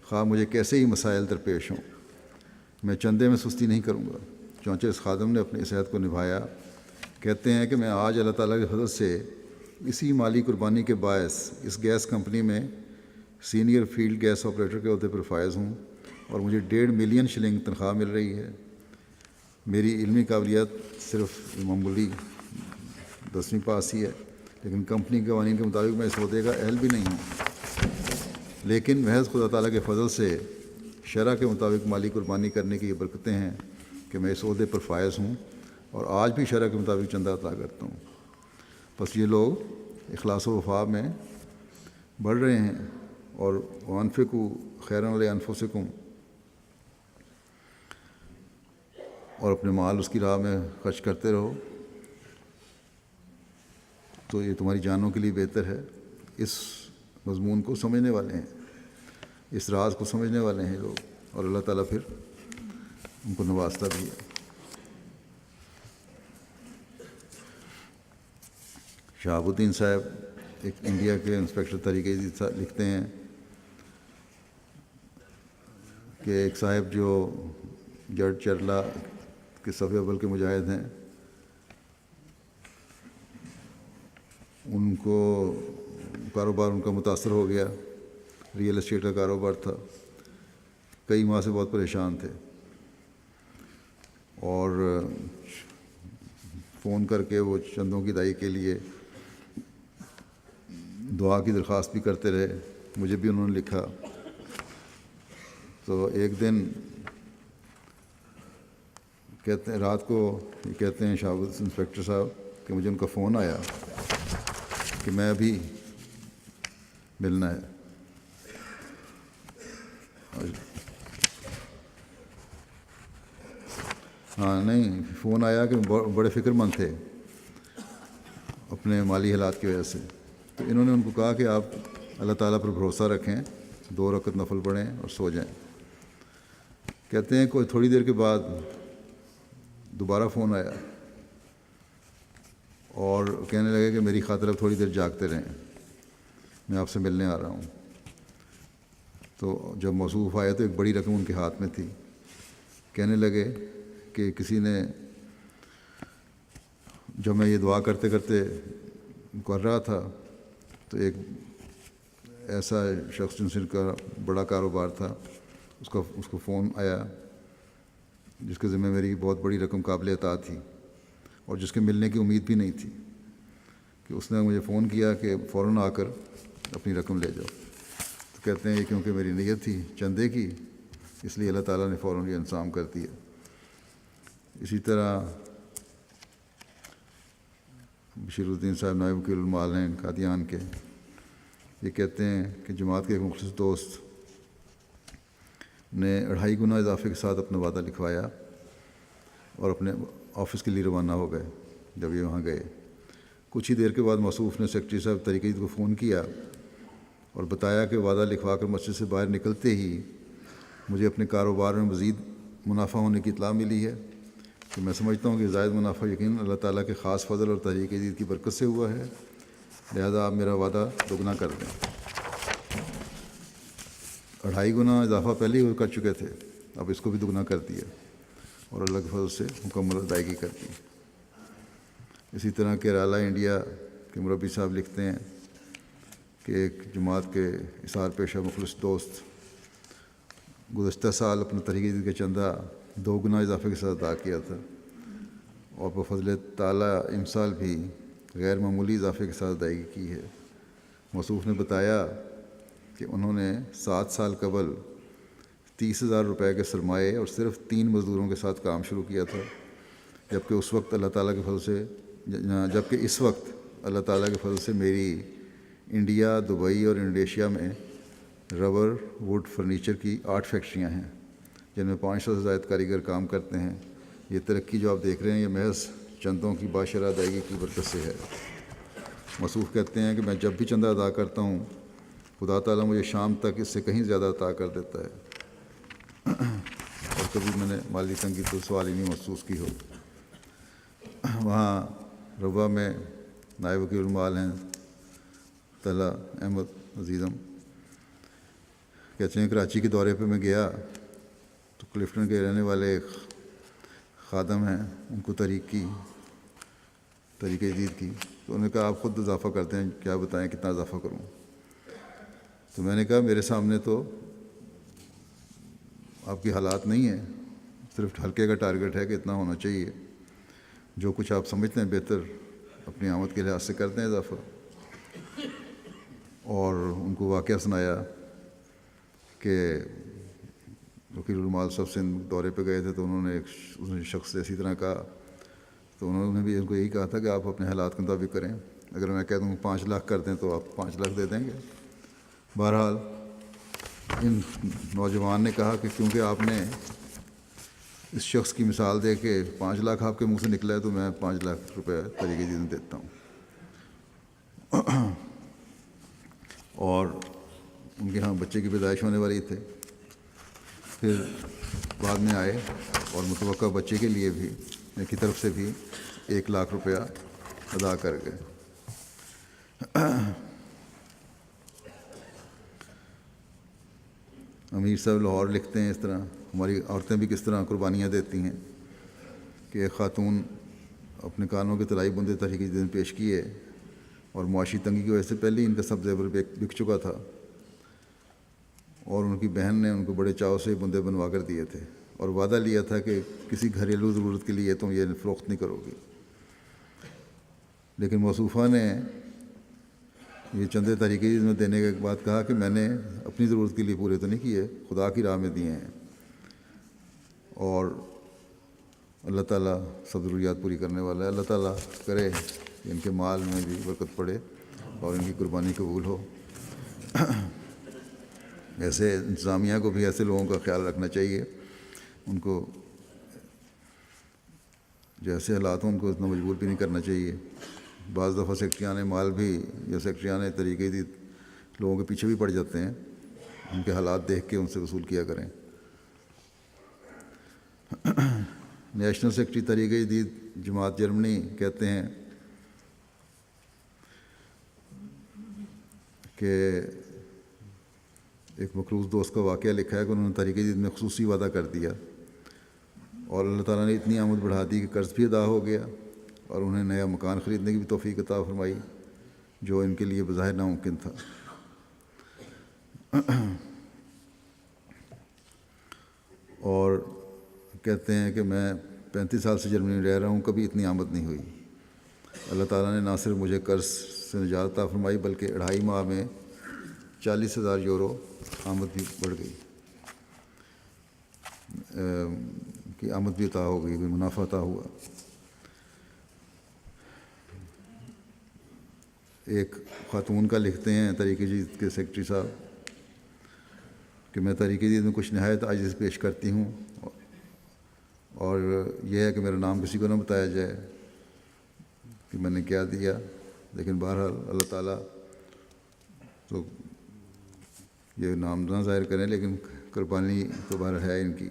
خواہ مجھے کیسے ہی مسائل درپیش ہوں۔ میں چندے میں سستی نہیں کروں گا۔ چونچہ اس خادم نے اپنے اس عہد کو نبھایا۔ کہتے ہیں کہ میں آج اللہ تعالیٰ کے فضل سے اسی مالی قربانی کے باعث اس گیس کمپنی میں سینئر فیلڈ گیس آپریٹر کے عہدے پر فائز ہوں اور مجھے 1.5 ملین شلنگ تنخواہ مل رہی ہے۔ میری علمی قابلیت صرف معمولی 10ویں پاس ہی ہے، لیکن کمپنی کے قوانین کے مطابق میں اس عہدے کا اہل بھی نہیں ہوں، لیکن محض خدا تعالیٰ کے فضل سے شرع کے مطابق مالی قربانی کرنے کی یہ برکتیں ہیں کہ میں اس عہدے پر فائز ہوں اور آج بھی شرع کے مطابق چندہ عطا کرتا ہوں۔ بس یہ لوگ اخلاص و وفا میں بڑھ رہے ہیں اور وَأَنفِقُوا خَيْرًا لِأَنفُسِكُمْ، اور اپنے مال اس کی راہ میں خرچ کرتے رہو تو یہ تمہاری جانوں کے لیے بہتر ہے۔ اس مضمون کو سمجھنے والے ہیں، اس راز کو سمجھنے والے ہیں لوگ، اور اللہ تعالیٰ پھر ان کو نوازتا بھی ہے۔ شہاب الدین صاحب ایک انڈیا کے انسپیکٹر تحریک جدید صاحب لکھتے ہیں کہ ایک صاحب جو جڑ چرلا کے صف اول کے مجاہد ہیں، ان کو کاروبار ان کا متاثر ہو گیا، ریئل اسٹیٹ کا کاروبار تھا، کئی ماہ سے بہت پریشان تھے اور فون کر کے وہ چندوں کی ادائیگی کے لیے دعا کی درخواست بھی کرتے رہے۔ مجھے بھی انہوں نے لکھا۔ تو ایک دن کہتے ہیں رات کو یہ کہتے ہیں شہاب انسپیکٹر صاحب کہ مجھے ان کا فون آیا کہ میں ابھی ملنا ہے۔ ہاں نہیں، فون آیا کہ بڑے فکر مند تھے اپنے مالی حالات کی وجہ سے، تو انہوں نے ان کو کہا کہ آپ اللہ تعالیٰ پر بھروسہ رکھیں، 2 رکعت نفل پڑھیں اور سو جائیں۔ کہتے ہیں کوئی تھوڑی دیر کے بعد دوبارہ فون آیا اور کہنے لگے کہ میری خاطر اب تھوڑی دیر جاگتے رہیں، میں آپ سے ملنے آ رہا ہوں۔ تو جب موصوف آیا تو ایک بڑی رقم ان کے ہاتھ میں تھی۔ کہنے لگے کہ کسی نے، جب میں یہ دعا کرتے کرتے کر رہا تھا تو ایک ایسا شخص جن کا بڑا کاروبار تھا، اس کو فون آیا جس کے ذمہ میری بہت بڑی رقم قابل عطا تھی اور جس کے ملنے کی امید بھی نہیں تھی، کہ اس نے مجھے فون کیا کہ فوراً آ کر اپنی رقم لے جاؤ۔ تو کہتے ہیں یہ کیونکہ میری نیت تھی چندے کی، اس لیے اللہ تعالیٰ نے فوراً یہ انتظام کر دیا۔ اسی طرح بشیر الدین صاحب نائب وکیل المال ہیں قادیان کے، یہ کہتے ہیں کہ جماعت کے ایک مخلص دوست نے 2.5 گنا اضافے کے ساتھ اپنا وعدہ لکھوایا اور اپنے آفس کے لیے روانہ ہو گئے۔ جب یہ وہاں گئے کچھ ہی دیر کے بعد موصوف نے سیکرٹری صاحب تحریک جدید کو فون کیا اور بتایا کہ وعدہ لکھوا کر مسجد سے باہر نکلتے ہی مجھے اپنے کاروبار میں مزید منافع ہونے کی اطلاع ملی ہے، کہ میں سمجھتا ہوں کہ زائد منافع یقیناً اللہ تعالیٰ کے خاص فضل اور تحریک جدید کی برکت سے ہوا ہے، لہذا آپ میرا وعدہ دگنا کر دیں۔ 2.5 گنا اضافہ پہلے ہی وہ کر چکے تھے، اب اس کو بھی دگنا کر دیا اور اللہ کے فضل سے مکمل ادائیگی کر دی۔ اسی طرح کیرالہ انڈیا کے مربی صاحب لکھتے ہیں کہ ایک جماعت کے اثار پیشہ مخلص دوست گزشتہ سال اپنا تحریک جدید کا چندہ 2 گنا اضافے کے ساتھ ادا کیا تھا اور بفضل تعالیٰ امسال بھی غیر معمولی اضافے کے ساتھ ادائیگی کی ہے۔ موصوف نے بتایا کہ انہوں نے 7 سال قبل 30,000 روپے کے سرمایے اور صرف 3 مزدوروں کے ساتھ کام شروع کیا تھا، جبکہ اس وقت اللہ تعالیٰ کے فضل سے میری انڈیا، دبئی اور انڈونیشیا میں ربر ووڈ فرنیچر کی 8 فیکٹریاں ہیں، جن میں 500 سے زائد کاریگر کام کرتے ہیں۔ یہ ترقی جو آپ دیکھ رہے ہیں یہ محض چندوں کی باشرہ ادائیگی کی برکت سے ہے۔ موصوف کہتے ہیں کہ میں جب بھی چندہ ادا کرتا ہوں خدا تعالیٰ مجھے شام تک اس سے کہیں زیادہ عطا کر دیتا ہے، اور کبھی میں نے مالی تنگی تو سوال ہی نہیں محسوس کی ہو۔ وہاں ربا میں نائب وکیل المال ہیں طلحہ احمد عزیزم کہتے ہیں کراچی کے دورے پہ میں گیا تو کلفٹن کے رہنے والے ایک خادم ہیں، ان کو طریقہ جدید کی، تو انہوں نے کہا آپ خود اضافہ کرتے ہیں، کیا بتائیں کتنا اضافہ کروں؟ تو میں نے کہا میرے سامنے تو آپ کی حالات نہیں ہیں، صرف حلقے کا ٹارگٹ ہے کہ اتنا ہونا چاہیے، جو کچھ آپ سمجھتے ہیں بہتر اپنی آمد کے لحاظ سے کرتے ہیں اضافہ۔ اور ان کو واقعہ سنایا کہ وکیل المال صاحب سندھ دورے پہ گئے تھے، تو انہوں نے ایک شخص سے اسی طرح کہا، تو انہوں نے بھی ان کو یہی کہا تھا کہ آپ اپنے حالات کے مطابق کریں، اگر میں کہہ دوں 5 لاکھ کر دیں تو آپ 5 لاکھ دے دیں گے؟ بہرحال ان نوجوان نے کہا کہ کیونکہ آپ نے اس شخص کی مثال دے کے 5 لاکھ آپ کے منہ سے نکلا ہے تو میں 5 لاکھ روپے طریقہ جدید دیتا ہوں۔ اور ان کے ہاں بچے کی پیدائش ہونے والی تھے، پھر بعد میں آئے اور متوقع بچے کے لیے بھی ان کی طرف سے بھی 1 لاکھ روپیہ ادا کر گئے۔ امیر صاحب لاہور لکھتے ہیں اس طرح ہماری عورتیں بھی کس طرح قربانیاں دیتی ہیں کہ ایک خاتون اپنے کانوں کے طلائی بندے طریقے دن پیش کیے اور معاشی تنگی کی وجہ سے پہلے ہی ان کا سب زیور بک چکا تھا، اور ان کی بہن نے ان کو بڑے چاؤ سے بندے بنوا کر دیے تھے اور وعدہ لیا تھا کہ کسی گھریلو ضرورت کے لیے تم یہ فروخت نہیں کرو گی، لیکن موصوفہ نے یہ چندے طریقے میں دینے کے بعد کہا کہ میں نے اپنی ضرورت کے لیے پورے تو نہیں کیے، خدا کی راہ میں دیے ہیں، اور اللہ تعالیٰ سب ضروریات پوری کرنے والا ہے۔ اللہ تعالیٰ کرے کہ ان کے مال میں بھی برکت پڑے اور ان کی قربانی قبول ہو۔ ایسے انتظامیہ کو بھی ایسے لوگوں کا خیال رکھنا چاہیے، ان کو جیسے حالات ہوں ان کو اتنا مجبور بھی نہیں کرنا چاہیے۔ بعض دفعہ سیکٹریان مال بھی یا سیکٹریان طریقے دی لوگوں کے پیچھے بھی پڑ جاتے ہیں، ان کے حالات دیکھ کے ان سے وصول کیا کریں۔ نیشنل سیکرٹری طریقہ جدید جماعت جرمنی کہتے ہیں کہ ایک مقروض دوست کا واقعہ لکھا ہے کہ انہوں نے طریقہ جدید میں خصوصی وعدہ کر دیا اور اللہ تعالیٰ نے اتنی آمد بڑھا دی کہ قرض بھی ادا ہو گیا اور انہیں نیا مکان خریدنے کی بھی توفیق عطا فرمائی جو ان کے لیے بظاہر ناممکن تھا۔ اور کہتے ہیں کہ میں 35 سال سے جرمنی میں رہ رہا ہوں، کبھی اتنی آمد نہیں ہوئی۔ اللہ تعالیٰ نے نہ صرف مجھے قرض سے نجات عطا فرمائی بلکہ 2.5 ماہ میں 40,000 یورو آمد بھی بڑھ گئی، کہ آمد بھی عطا ہو گئی، کوئی منافع عطا ہوا۔ ایک خاتون کا لکھتے ہیں طریقہ جدید کے سیکرٹری صاحب کہ میں طریقہ جدید میں کچھ نہایت عاجز پیش کرتی ہوں، اور یہ ہے کہ میرا نام کسی کو نہ بتایا جائے کہ میں نے کیا دیا، لیکن بہرحال اللہ تعالیٰ تو یہ نام نہ ظاہر کریں، لیکن قربانی تو بہرحال ہے ان کی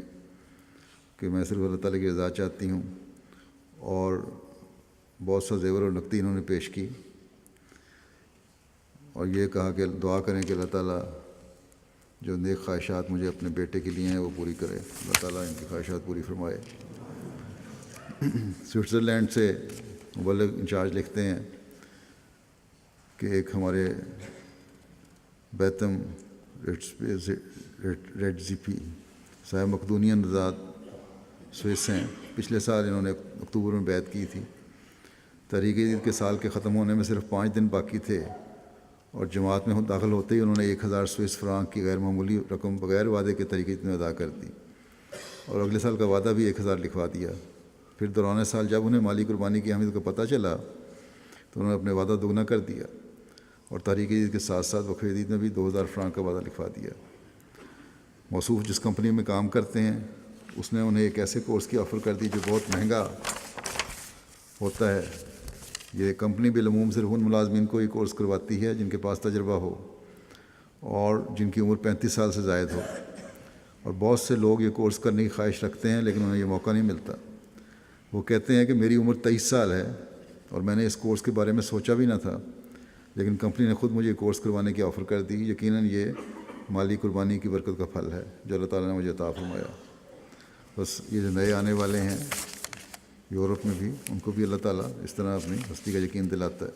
کہ میں صرف اللہ تعالیٰ کی رضا چاہتی ہوں۔ اور بہت سا زیور اور نقدی انہوں نے پیش کی اور یہ کہا کہ دعا کریں کہ اللہ تعالیٰ جو نیک خواہشات مجھے اپنے بیٹے کے لیے ہیں وہ پوری کرے، اللہ تعالیٰ ان کی خواہشات پوری فرمائے۔ سوئٹزرلینڈ سے مبلغ انچارج لکھتے ہیں کہ ایک ہمارے بیتم ریڈ زیپی صاحب مقدونین نژاد سوئس ہیں، پچھلے سال انہوں نے اکتوبر میں بیعت کی تھی۔ طریقہ جدید کے سال کے ختم ہونے میں صرف 5 دن باقی تھے اور جماعت میں داخل ہوتے ہی انہوں نے 1000 سوئس فرانک کی غیر معمولی رقم بغیر وعدے کے طریقے میں ادا کر دی اور اگلے سال کا وعدہ بھی 1000 لکھوا دیا۔ پھر دوران سال جب انہیں مالی قربانی کی اہمیت کا پتہ چلا تو انہوں نے اپنے وعدہ دوگنا کر دیا اور طریقہ جدید کے ساتھ ساتھ وقف جدید میں بھی 2000 فرانک کا وعدہ لکھوا دیا۔ موصوف جس کمپنی میں کام کرتے ہیں اس نے انہیں ایک ایسے کورس کی آفر کر دی جو بہت مہنگا ہوتا ہے۔ یہ کمپنی بالعموم صرف ان ملازمین کو یہ کورس کرواتی ہے جن کے پاس تجربہ ہو اور جن کی عمر 35 سال سے زائد ہو، اور بہت سے لوگ یہ کورس کرنے کی خواہش رکھتے ہیں لیکن انہیں یہ موقع نہیں ملتا۔ وہ کہتے ہیں کہ میری عمر 23 سال ہے اور میں نے اس کورس کے بارے میں سوچا بھی نہ تھا، لیکن کمپنی نے خود مجھے کورس کروانے کی آفر کر دی. یقیناً یہ مالی قربانی کی برکت کا پھل ہے جو اللہ تعالیٰ نے مجھے عطا فرمایا. بس یہ جو نئے آنے والے ہیں یورپ میں بھی، ان کو بھی اللہ تعالیٰ اس طرح اپنی ہستی کا یقین دلاتا ہے.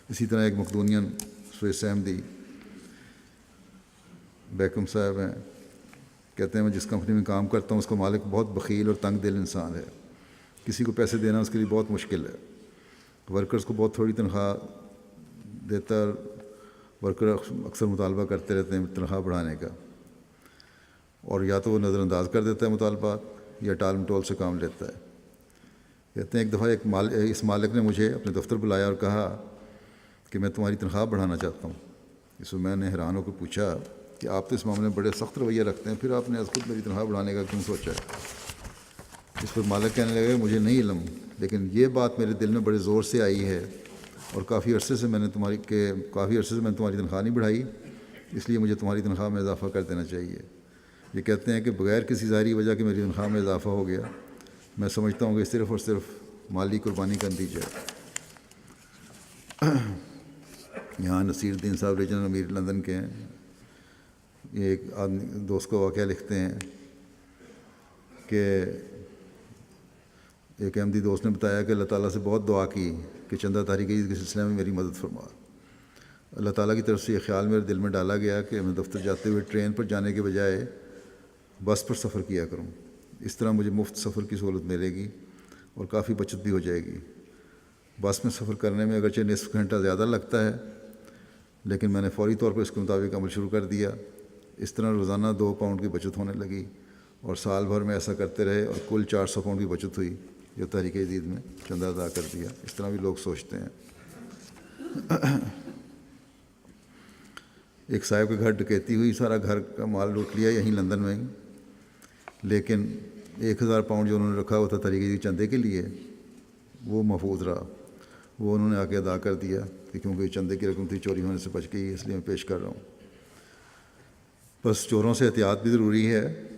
اسی طرح ایک مقدونین سوئس احمدی بیکم صاحب ہیں، کہتے ہیں میں جس کمپنی میں کام کرتا ہوں اس کا مالک بہت بخیل اور تنگ دل انسان ہے. کسی کو پیسے دینا اس کے لیے بہت مشکل ہے. ورکرز کو بہت تھوڑی تنخواہ دیتا ہے. ورکر اکثر مطالبہ کرتے رہتے ہیں تنخواہ بڑھانے کا، اور یا تو وہ نظر انداز کر دیتا ہے مطالبات یا ٹال مٹول سے کام لیتا ہے. کہتے ہیں ایک دفعہ اس مالک نے مجھے اپنے دفتر بلایا اور کہا کہ میں تمہاری تنخواہ بڑھانا چاہتا ہوں. اس میں میں نے حیران ہو کر پوچھا کہ آپ تو اس معاملے میں بڑے سخت رویہ رکھتے ہیں، پھر آپ نے از خود میری تنخواہ بڑھانے کا کیوں سوچا ہے؟ اس پر مالک کہنے لگا مجھے نہیں علم، لیکن یہ بات میرے دل میں بڑے زور سے آئی ہے اور کافی عرصے سے میں نے تمہاری تنخواہ نہیں بڑھائی، اس لیے مجھے تمہاری تنخواہ میں اضافہ کر دینا چاہیے. یہ کہتے ہیں کہ بغیر کسی ظاہری وجہ کے میری تنخواہ میں اضافہ ہو گیا. میں سمجھتا ہوں کہ صرف اور صرف مالی قربانی کا نتیجہ ہے. یہاں نصیر الدین صاحب ریجنل امیر لندن کے ہیں. یہ ایک آدمی دوست کو واقعہ لکھتے ہیں کہ ایک احمدی دوست نے بتایا کہ اللہ تعالیٰ سے بہت دعا کی کہ چندہ تحریک عید کے سلسلے میں میری مدد فرما. اللہ تعالیٰ کی طرف سے یہ خیال میرے دل میں ڈالا گیا کہ میں دفتر جاتے ہوئے ٹرین پر جانے کے بجائے بس پر سفر کیا کروں. اس طرح مجھے مفت سفر کی سہولت ملے گی اور کافی بچت بھی ہو جائے گی. بس میں سفر کرنے میں اگرچہ نصف گھنٹہ زیادہ لگتا ہے، لیکن میں نے فوری طور پر اس کے مطابق عمل شروع کر دیا. اس طرح روزانہ 2 پاؤنڈ کی بچت ہونے لگی اور سال بھر میں ایسا کرتے رہے اور کل 400 پاؤنڈ کی بچت ہوئی جو تحریک جدید میں چندہ ادا کر دیا. اس طرح بھی لوگ سوچتے ہیں. ایک صاحب کے گھر ڈکیتی ہوئی، سارا گھر کا مال لوٹ لیا یہیں لندن میں ہی، لیکن 1000 پاؤنڈ جو انہوں نے رکھا ہوا تھا تحریک جدید چندے کے لیے وہ محفوظ رہا. وہ انہوں نے آ کے ادا کر دیا کہ کیونکہ یہ چندے کی رقم تھی چوری ہونے سے بچ گئی، اس لیے میں پیش کر رہا ہوں. بس چوروں سے احتیاط بھی ضروری ہے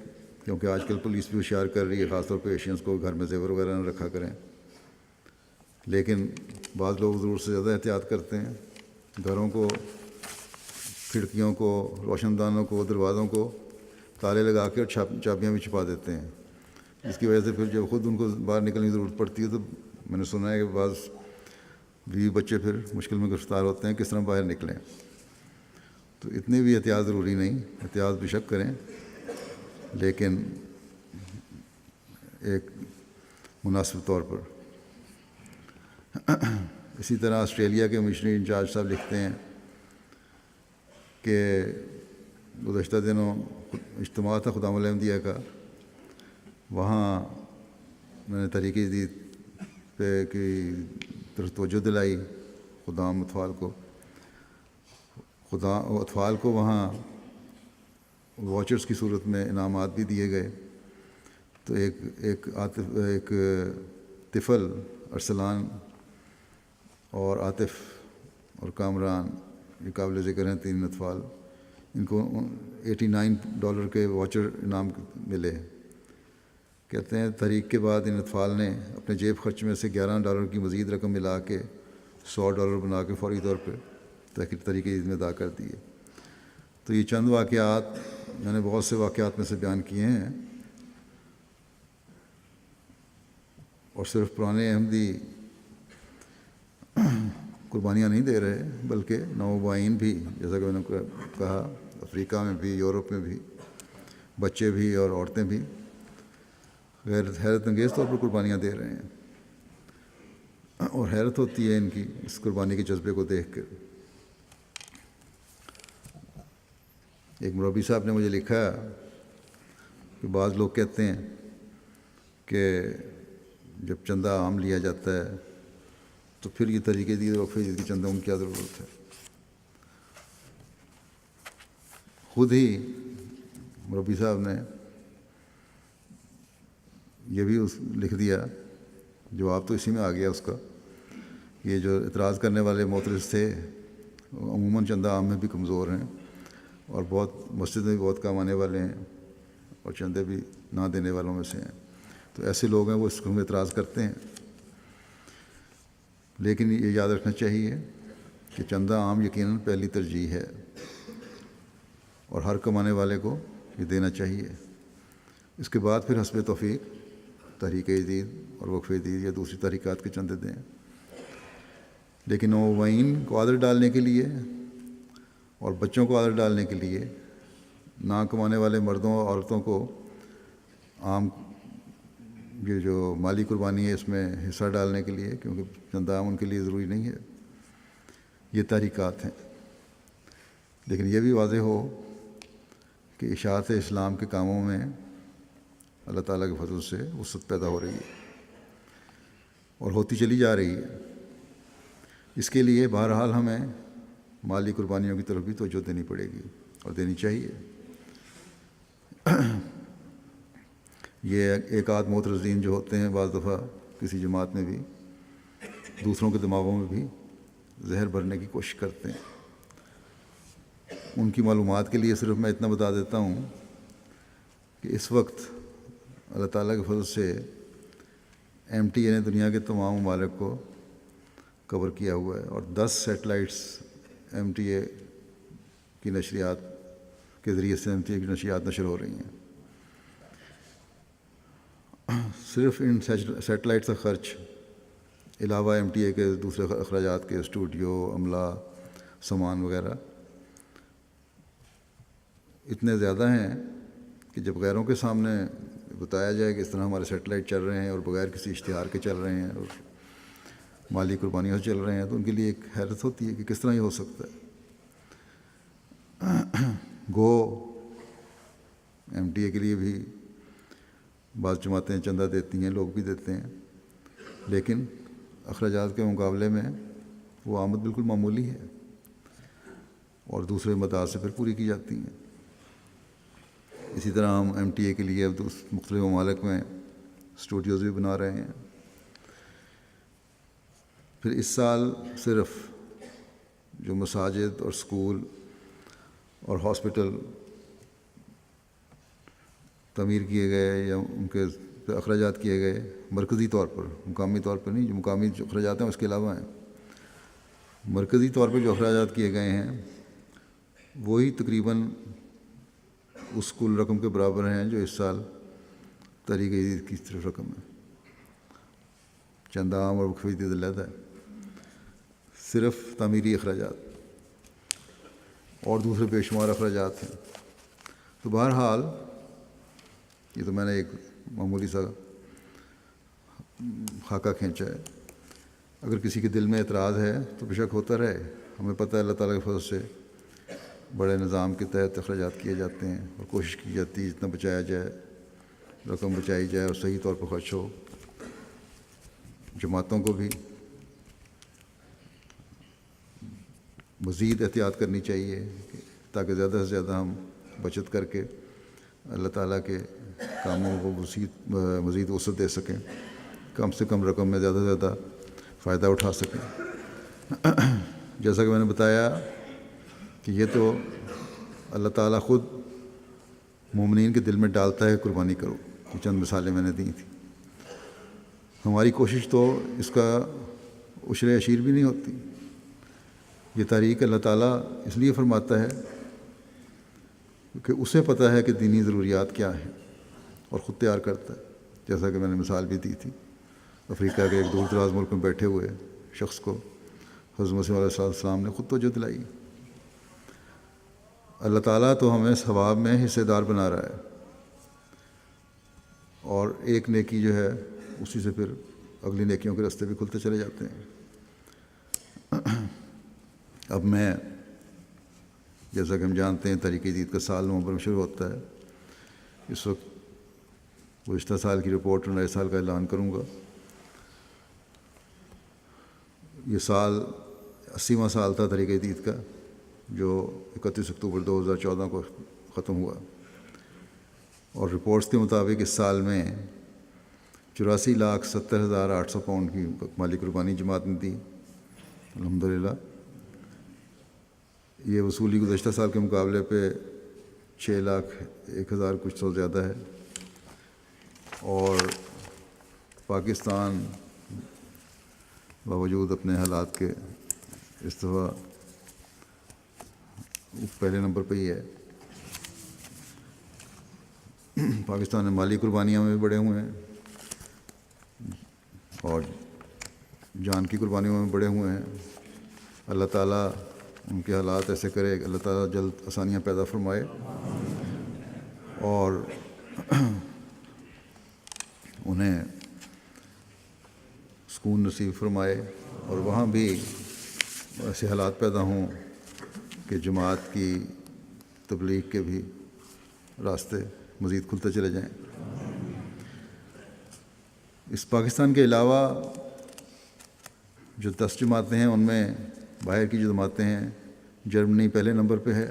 کیونکہ آج کل پولیس بھی ہوشیار کر رہی ہے، خاص طور پہ ایشینز کو گھر میں زیور وغیرہ نہ رکھا کریں. لیکن بعض لوگ ضرور سے زیادہ احتیاط کرتے ہیں. گھروں کو، کھڑکیوں کو، روشن دانوں کو، دروازوں کو تالے لگا کے اور چابیاں بھی چھپا دیتے ہیں، جس کی وجہ سے پھر جب خود ان کو باہر نکلنے کی ضرورت پڑتی ہے تو میں نے سنا ہے کہ بعض بیوی بچے پھر مشکل میں گرفتار ہوتے ہیں کس طرح باہر نکلیں. تو اتنی بھی احتیاط ضروری نہیں. احتیاط بے شک کریں لیکن ایک مناسب طور پر. اسی طرح آسٹریلیا کے مشنری انچارج صاحب لکھتے ہیں کہ گزشتہ دنوں اجتماع تھا خدام الاحمدیہ کا، وہاں میں نے تحریک جدید پہ کی طرف توجہ دلائی. خدام اطفال کو وہاں واچرز کی صورت میں انعامات بھی دیے گئے. تو ایک طفل ارسلان اور عاطف اور کامران، یہ قابل ذکر ہیں 3 اطفال، ان کو $89 کے واچر انعام ملے. کہتے ہیں تحریک کے بعد ان اطفال نے اپنے جیب خرچ میں سے $11 کی مزید رقم ملا کے $100 بنا کے فوری طور پہ تحریک جدید میں ادا کر دیے. تو یہ چند واقعات میں نے بہت سے واقعات میں سے بیان کیے ہیں، اور صرف پرانے احمدی قربانیاں نہیں دے رہے بلکہ نوآبائین بھی، جیسا کہ میں نے کہا افریقہ میں بھی، یورپ میں بھی، بچے بھی اور عورتیں بھی حیرت انگیز طور پر قربانیاں دے رہے ہیں. اور حیرت ہوتی ہے ان کی اس قربانی کے جذبے کو دیکھ کر. ایک مربی صاحب نے مجھے لکھا کہ بعض لوگ کہتے ہیں کہ جب چندہ عام لیا جاتا ہے تو پھر یہ طریقے دی وقفے جدید کی چندوں کی کیا ضرورت ہے. خود ہی مربی صاحب نے یہ بھی لکھ دیا، جواب تو اسی میں آ گیا اس کا، یہ جو اعتراض کرنے والے معترض تھے عموماً چندہ عام میں بھی کمزور ہیں اور بہت مسجد میں بھی بہت کام آنے والے ہیں اور چندے بھی نہ دینے والوں میں سے ہیں. تو ایسے لوگ ہیں وہ اس میں اعتراض کرتے ہیں. لیکن یہ یاد رکھنا چاہیے کہ چندہ عام یقیناً پہلی ترجیح ہے اور ہر کمانے والے کو یہ دینا چاہیے. اس کے بعد پھر حسب توفیق تحریک جدید اور وقف جدید یا دوسری تحریکات کے چندے دیں. لیکن نوعین کو عادت ڈالنے کے لیے اور بچوں کو عادت ڈالنے کے لیے نہ کمانے والے مردوں اور عورتوں کو عام یہ جو مالی قربانی ہے اس میں حصہ ڈالنے کے لیے، کیونکہ چندہ عام ان کے لیے ضروری نہیں ہے، یہ تحریکات ہیں. لیکن یہ بھی واضح ہو کہ اشاعت اسلام کے کاموں میں اللہ تعالیٰ کے فضل سے وسعت پیدا ہو رہی ہے اور ہوتی چلی جا رہی ہے. اس کے لیے بہرحال ہمیں مالی قربانیوں کی طرف بھی توجہ دینی پڑے گی اور دینی چاہیے. یہ ایک آدھ معترضین جو ہوتے ہیں بعض دفعہ کسی جماعت میں بھی دوسروں کے دماغوں میں بھی زہر بھرنے کی کوشش کرتے ہیں. ان کی معلومات کے لیے صرف میں اتنا بتا دیتا ہوں کہ اس وقت اللہ تعالیٰ کے فضل سے MTA نے دنیا کے تمام ممالک کو کور کیا ہوا ہے اور 10 سیٹلائٹس MTA کی نشریات کے ذریعے سے MTA کی نشریات نشر ہو رہی ہیں. صرف ان سیٹلائٹس کا خرچ علاوہ MTA کے دوسرے اخراجات کے اسٹوڈیو، عملہ، سامان وغیرہ اتنے زیادہ ہیں کہ جب غیروں کے سامنے بتایا جائے کہ اس طرح ہمارے سیٹلائٹ چل رہے ہیں اور بغیر کسی اشتہار کے چل رہے ہیں اور مالی قربانیوں سے چل رہے ہیں، تو ان کے لیے ایک حیرت ہوتی ہے کہ کس طرح یہ ہو سکتا ہے. گو MTA کے لیے بھی بعض جماعتیں چندہ دیتی ہیں، لوگ بھی دیتے ہیں، لیکن اخراجات کے مقابلے میں وہ آمد بالکل معمولی ہے اور دوسرے مداد سے پھر پوری کی جاتی ہیں. اسی طرح ہم MTA کے لیے اب مختلف ممالک میں اسٹوڈیوز بھی بنا رہے ہیں. پھر اس سال صرف جو مساجد اور اسکول اور ہاسپٹل تعمیر کیے گئے یا ان کے اخراجات کیے گئے مرکزی طور پر، مقامی طور پر نہیں، جو مقامی جو اخراجات ہیں اس کے علاوہ ہیں، مرکزی طور پر جو اخراجات کیے گئے ہیں وہی تقریباً اس کل رقم کے برابر ہیں جو اس سال تحریک جدید کی صرف رقم ہے. چندہ عام اور وقف جدید علیحدہ ہے، صرف تعمیری اخراجات اور دوسرے بے شمار اخراجات ہیں. تو بہرحال یہ تو میں نے ایک معمولی سا خاکہ کھینچا ہے. اگر کسی کے دل میں اعتراض ہے تو بے شک ہوتا رہے. ہمیں پتہ ہے اللہ تعالیٰ کے فضل سے بڑے نظام کے تحت اخراجات کیے جاتے ہیں اور کوشش کی جاتی ہے جتنا بچایا جائے، رقم بچائی جائے اور صحیح طور پر خرچ ہو. جماعتوں کو بھی مزید احتیاط کرنی چاہیے تاکہ زیادہ سے زیادہ ہم بچت کر کے اللہ تعالیٰ کے کاموں کو مزید وسعت دے سکیں، کم سے کم رقم میں زیادہ سے زیادہ فائدہ اٹھا سکیں. جیسا کہ میں نے بتایا کہ یہ تو اللہ تعالیٰ خود مومنین کے دل میں ڈالتا ہے قربانی کرو. یہ چند مثالیں میں نے دی تھیں. ہماری کوشش تو اس کا عشر عشیر بھی نہیں ہوتی. یہ تحریک اللہ تعالیٰ اس لیے فرماتا ہے کہ اسے پتہ ہے کہ دینی ضروریات کیا ہیں اور خود تیار کرتا ہے. جیسا کہ میں نے مثال بھی دی تھی، افریقہ کے ایک دور دراز ملک میں بیٹھے ہوئے شخص کو حضرت مسیح علیہ السلام نے خود توجہ دلائی. اللہ تعالیٰ تو ہمیں ثواب میں حصے دار بنا رہا ہے اور ایک نیکی جو ہے اسی سے پھر اگلی نیکیوں کے راستے بھی کھلتے چلے جاتے ہیں. اب میں جیسا کہ ہم جانتے ہیں تحریک جدید کا سال نومبر میں شروع ہوتا ہے. اس وقت گزشتہ سال کی رپورٹ اور نئے سال کا اعلان کروں گا. یہ سال 80واں سال تھا تحریک جدید کا، جو 31 اکتوبر 2014 کو ختم ہوا، اور رپورٹس کے مطابق اس سال میں 84,70,800 پاؤنڈ کی مالی قربانی جماعت نے دی الحمدللہ. یہ وصولی گزشتہ سال کے مقابلے پہ 6,01,000 کچھ سو زیادہ ہے. اور پاکستان باوجود اپنے حالات کے اس دفعہ پہلے نمبر پہ ہی ہے۔ پاکستان میں مالی قربانیاں میں بھی بڑے ہوئے ہیں اور جان کی قربانیوں میں بڑے ہوئے ہیں۔ اللہ تعالیٰ ان کے حالات ایسے کرے کہ اللہ تعالیٰ جلد آسانیاں پیدا فرمائے اور انہیں سکون نصیب فرمائے، اور وہاں بھی ایسے حالات پیدا ہوں کہ جماعت کی تبلیغ کے بھی راستے مزید کھلتے چلے جائیں۔ اس پاکستان کے علاوہ جو 10 جماعتیں ہیں ان میں باہر کی جو جماعتیں ہیں، جرمنی پہلے نمبر پہ ہے،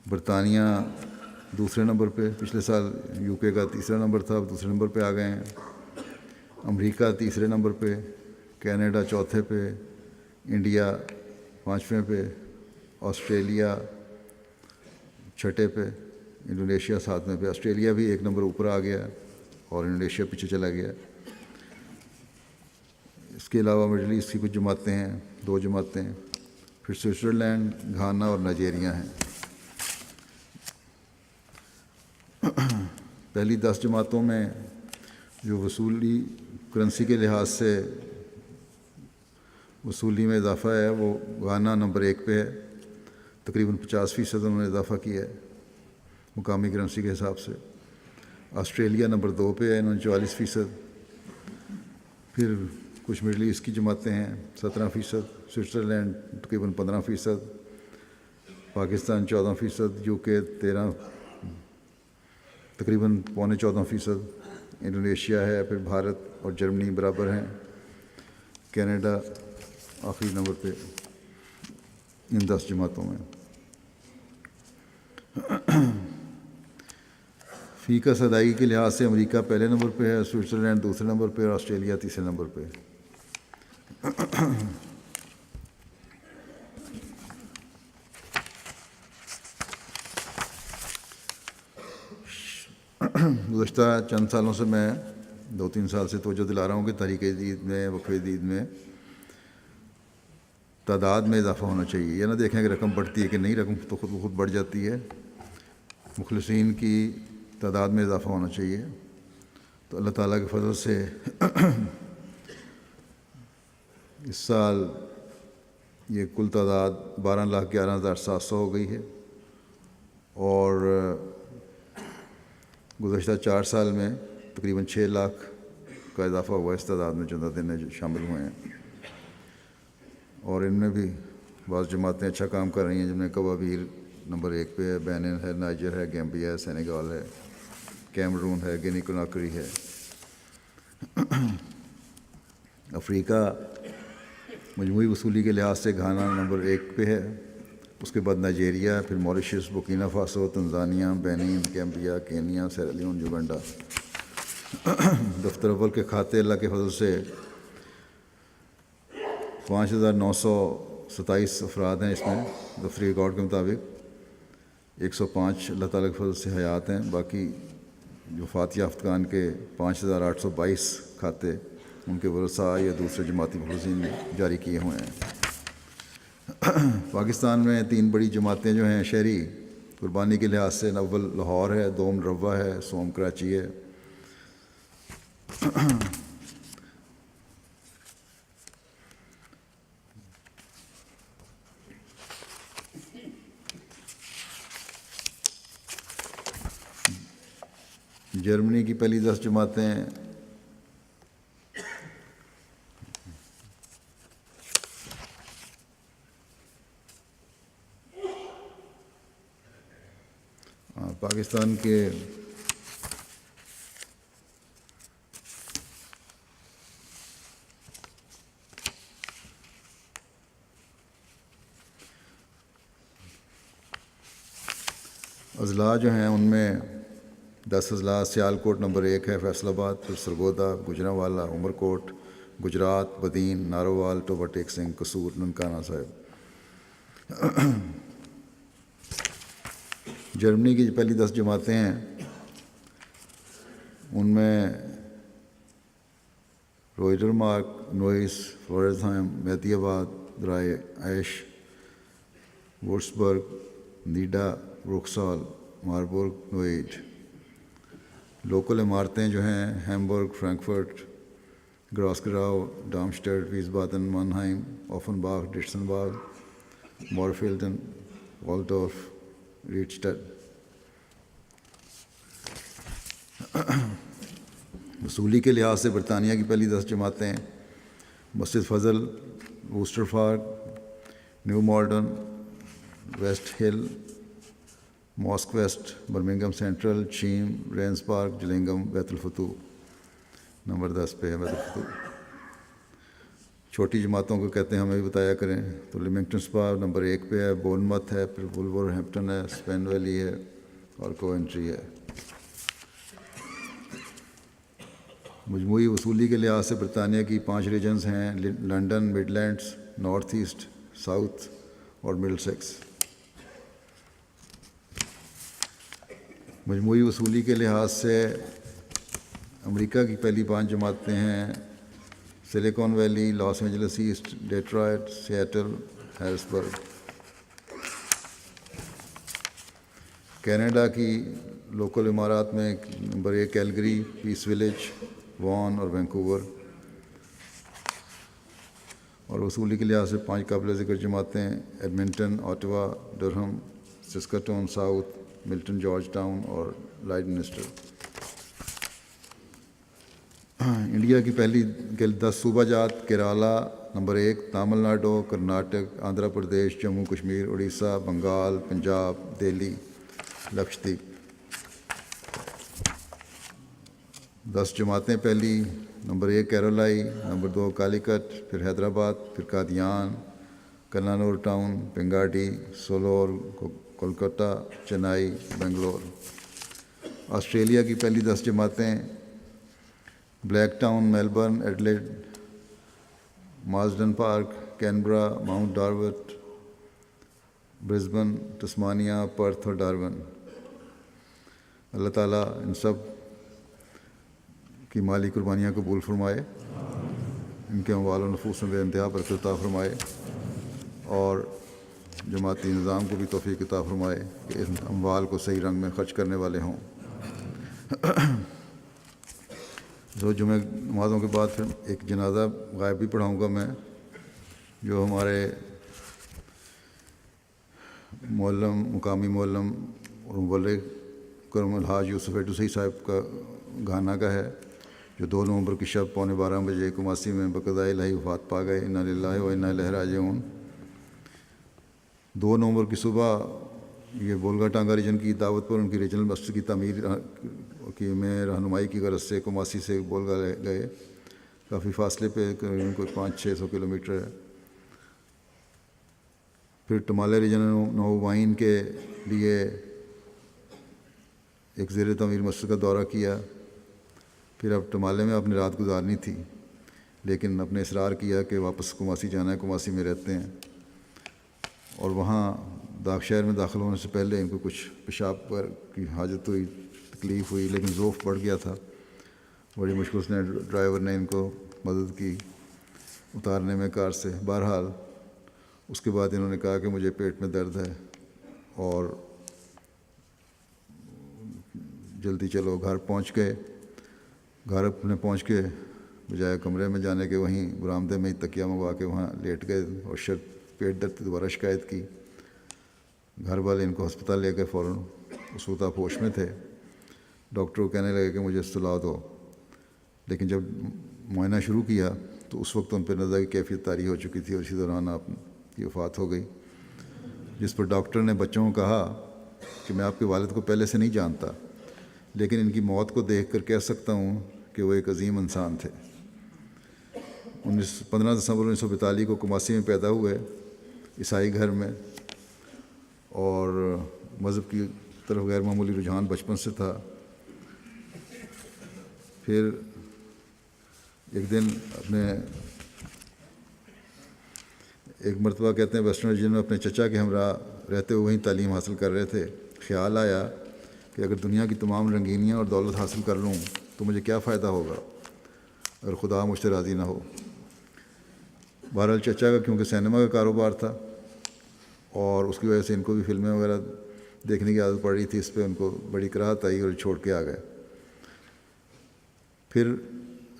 برطانیہ دوسرے نمبر پہ، پچھلے سال یو کے کا تیسرا نمبر تھا، اب دوسرے نمبر پہ آ گئے ہیں، امریکہ تیسرے نمبر پہ، کینیڈا چوتھے پہ، انڈیا 5ویں پہ، آسٹریلیا 6ٹھے پہ، انڈونیشیا 7ویں پہ۔ آسٹریلیا بھی 1 نمبر اوپر آ گیا اور انڈونیشیا پیچھے چلا گیا۔ اس کے علاوہ مڈل ایسٹ کی کچھ جماعتیں ہیں، 2 جماعتیں، پھر سوئٹزرلینڈ، گھانا اور نائجیریا ہیں۔ پہلی 10 جماعتوں میں جو وصولی کرنسی کے لحاظ سے وصولی میں اضافہ ہے وہ گھانا نمبر 1 پہ ہے، تقریباً 50% انہوں نے اضافہ کیا ہے مقامی کرنسی کے حساب سے۔ آسٹریلیا نمبر 2 پہ ہے، انہوں نے 44%۔ پھر کچھ مڈل ایسٹ کی جماعتیں ہیں 17%، سوئٹزرلینڈ تقریباً 15%، پاکستان 14%، یو کے 13، تقریباً 13.25%، انڈونیشیا ہے، پھر بھارت اور جرمنی برابر ہیں، کینیڈا آخری نمبر پہ ان 10 جماعتوں میں۔ فی کا ادائیگی کے لحاظ سے امریکہ پہلے نمبر پہ ہے، سوئٹزرلینڈ دوسرے نمبر پہ اور آسٹریلیا تیسرے نمبر پہ۔ گزشتہ چند سالوں سے میں 2-3 سال سے توجہ دلا رہا ہوں کہ تحریک جدید میں، وقف جدید میں تعداد میں اضافہ ہونا چاہیے۔ یہ نہ دیکھیں کہ رقم بڑھتی ہے کہ نہیں، رقم تو خود بخود بڑھ جاتی ہے، مخلصین کی تعداد میں اضافہ ہونا چاہیے۔ تو اللہ تعالیٰ کے فضل سے اس سال یہ کل تعداد 12,11,700 ہو گئی ہے، اور گزشتہ 4 سال میں تقریباً 6 لاکھ کا اضافہ ہوا اس تعداد میں جو دن جو شامل ہوئے ہیں، اور ان میں بھی بعض جماعتیں اچھا کام کر رہی ہیں، جن میں کوابیر نمبر 1 پہ ہے، بینن ہے، نائجر ہے، گیمبیا ہے، سینیگال ہے، کیمرون ہے، گینی کناکری ہے۔ افریقہ مجموعی وصولی کے لحاظ سے گھانا نمبر 1 پہ ہے، اس کے بعد نائجیریا، پھر Mauritius, Burkina Faso, Tanzania, Benin, Gambia, Kenya, Sierra Leone, Uganda. دفتر اول کے کھاتے اللہ کے فضل سے 5,927 افراد ہیں، اس میں دفتری ریکارڈ کے مطابق 105 اللہ تعالیٰ کے فضل سے حیات ہیں، باقی جو وفات یافتگان کے 5,822 کھاتے ان کے ورثاء یا دوسرے جماعتی مخلصین نے جاری کیے ہوئے ہیں۔ پاکستان میں 3 بڑی جماعتیں جو ہیں شہری قربانی کے لحاظ سے، اول لاہور ہے، دوم روا ہے، سوم کراچی ہے۔ جرمنی کی پہلی 10 جماعتیں پاکستان کے اضلاع جو ہیں ان میں 10 اضلاع سیالکوٹ نمبر 1 ہے، فیصل آباد، پھر سرگودا، گوجرانوالا، عمر کوٹ، گجرات، بدین، نارووال، ٹوبہ ٹیک سنگھ، قصور، ننکانہ صاحب۔ جرمنی کی جو پہلی 10 جماعتیں ہیں ان میں روئڈر مارک، نوئس، فلورزہائم، مہدی آباد، درائے ایش، وورسبرگ، نیڈا، بروکسال، ماربورگ، نوئیڈ۔ لوکل عمارتیں جو ہیں ہیمبرگ، فرینکفرٹ، گراسگراؤ، ڈارمسٹڈ، ویسبادن، مانہائم، اوفنباغ، ڈیٹسنباغ، مورفیلڈن، والڈورف، ریڈسٹڈ۔ وصولی کے لحاظ سے برطانیہ کی پہلی 10 جماعتیں مسجد فضل، Worcester Park, New Malden, West Hill, Mosque West, Birmingham Central, Cheam, Raynes Park, Gillingham, بیت الفتوح نمبر 10 پہ ہے بیت الفتوح۔ چھوٹی جماعتوں کو کہتے ہیں ہمیں بھی بتایا کریں، تو لیمنگٹن سپا نمبر 1 پہ ہے، بورنمتھ ہے، پھر وولور ہیمپٹن ہے، اسپین ویلی ہے اور کوونٹری ہے۔ مجموعی وصولی کے لحاظ سے برطانیہ کی 5 ریجنز ہیں، London, Midlands, north east, south اور مڈل سیکس۔ مجموعی وصولی کے لحاظ سے امریکہ کی پہلی 5 جماعتیں ہیں Silicon Valley, Los Angeles East, Detroit, Seattle, Harrisburg. Canada کی لوکل عمارات میں number 1 Calgary, Peace Village, Vaughan اور وینکوور۔ اور وصولی کے لحاظ سے 5 قابل ذکر جماعتیں Edmonton, آٹوا، ڈرہم، Saskatoon south, Milton George town اور لائڈمنسٹر۔ انڈیا کی پہلی 10 صوبہ جات کیرالا نمبر 1، تامل ناڈو، کرناٹک، آندھرا پردیش، جموں کشمیر، اڑیسہ، بنگال، پنجاب، دہلی، لکشدیپ۔ 10 جماعتیں پہلی نمبر 1 کیرلائی، نمبر 2 کالیکٹ، پھر حیدرآباد، پھر قادیان، کنانور ٹاؤن، پنگاڈی، سولور، کولکتہ، چنائی، بنگلور۔ آسٹریلیا کی پہلی 10 جماعتیں Blacktown, Melbourne, Adelaide, Marsden Park, Canberra, Mount Druitt, Brisbane, Tasmania, Perth اور ڈارون۔ اللہ تعالیٰ ان سب کی مالی قربانیاں قبول فرمائے، ان کے اموال و نفوس میں بے انتہا برکت عطا فرمائے، اور جماعتی نظام کو بھی توفیق عطا فرمائے کہ ان اموال کو صحیح رنگ میں خرچ کرنے والے ہوں۔ دو جمعہ نمازوں کے بعد پھر ایک جنازہ غائب بھی پڑھاؤں گا میں، جو ہمارے معلم، مقامی معلم اور مبلغ کرم الحاج یوسف ایڈوسی صاحب کا گھانا کا ہے، جو 2 نومبر کی شب 11:15 بجے کماسی میں بقضاء الہی وفات پا گئے۔ انا للہ و انا الیہ راجعون۔ 2 نومبر کی صبح یہ بولگا ٹانگا ریجن کی دعوت پر ان کی ریجنل مسجد کی تعمیر کی میں رہنمائی کی غرض سے کماسی سے بولگا گئے، کافی فاصلے پہ، کوئی 500-600 کلومیٹر ہے۔ پھر ٹمالے ریجن نووائن کے لیے ایک زیر تعمیر مسجد کا دورہ کیا۔ پھر اب ٹمالے میں اپنی رات گزارنی تھی، لیکن اپنے اصرار کیا کہ واپس کماسی جانا ہے، کماسی میں رہتے ہیں، اور وہاں داغ شہر میں داخل ہونے سے پہلے ان کو کچھ پیشاب پر کی حاجت ہوئی، تکلیف ہوئی، لیکن ذوف بڑھ گیا تھا۔ بڑی مشکل سے ڈرائیور نے ان کو مدد کی اتارنے میں کار سے۔ بہرحال اس کے بعد انہوں نے کہا کہ مجھے پیٹ میں درد ہے اور جلدی چلو۔ گھر پہنچ گئے، گھر اپنے پہنچ کے بجائے کمرے میں جانے کے وہیں برآمدے میں ہی تکیہ منگوا کے وہاں لیٹ گئے اور پیٹ درد کی دوبارہ شکایت کی۔ گھر والے ان کو ہسپتال لے گئے فوراً، اس وقت آپ ہوش میں تھے۔ ڈاکٹر کو کہنے لگے کہ مجھے سلا دو، لیکن جب معائنہ شروع کیا تو اس وقت ان پہ نزلہ کی کیفیت طاری ہو چکی تھی اور اسی دوران آپ کی وفات ہو گئی، جس پر ڈاکٹر نے بچوں کو کہا کہ میں آپ کے والد کو پہلے سے نہیں جانتا، لیکن ان کی موت کو دیکھ کر کہہ سکتا ہوں کہ وہ ایک عظیم انسان تھے۔ 15 دسمبر 1942 کو کماسی میں پیدا ہوئے، عیسائی گھر میں، اور مذہب کی طرف غیر معمولی رجحان بچپن سے تھا۔ پھر ایک دن ایک مرتبہ کہتے ہیں ویسٹرن ریجن میں اپنے چچا کے ہمراہ رہتے ہوئے وہیں تعلیم حاصل کر رہے تھے، خیال آیا کہ اگر دنیا کی تمام رنگینیاں اور دولت حاصل کر لوں تو مجھے کیا فائدہ ہوگا اگر خدا مجھ سے راضی نہ ہو۔ بہرحال چچا کا کیونکہ سینما کا کاروبار تھا اور اس کی وجہ سے ان کو بھی فلمیں وغیرہ دیکھنے کی عادت پڑ رہی تھی، اس پہ ان کو بڑی کراہت آئی اور چھوڑ کے آ گئے۔ پھر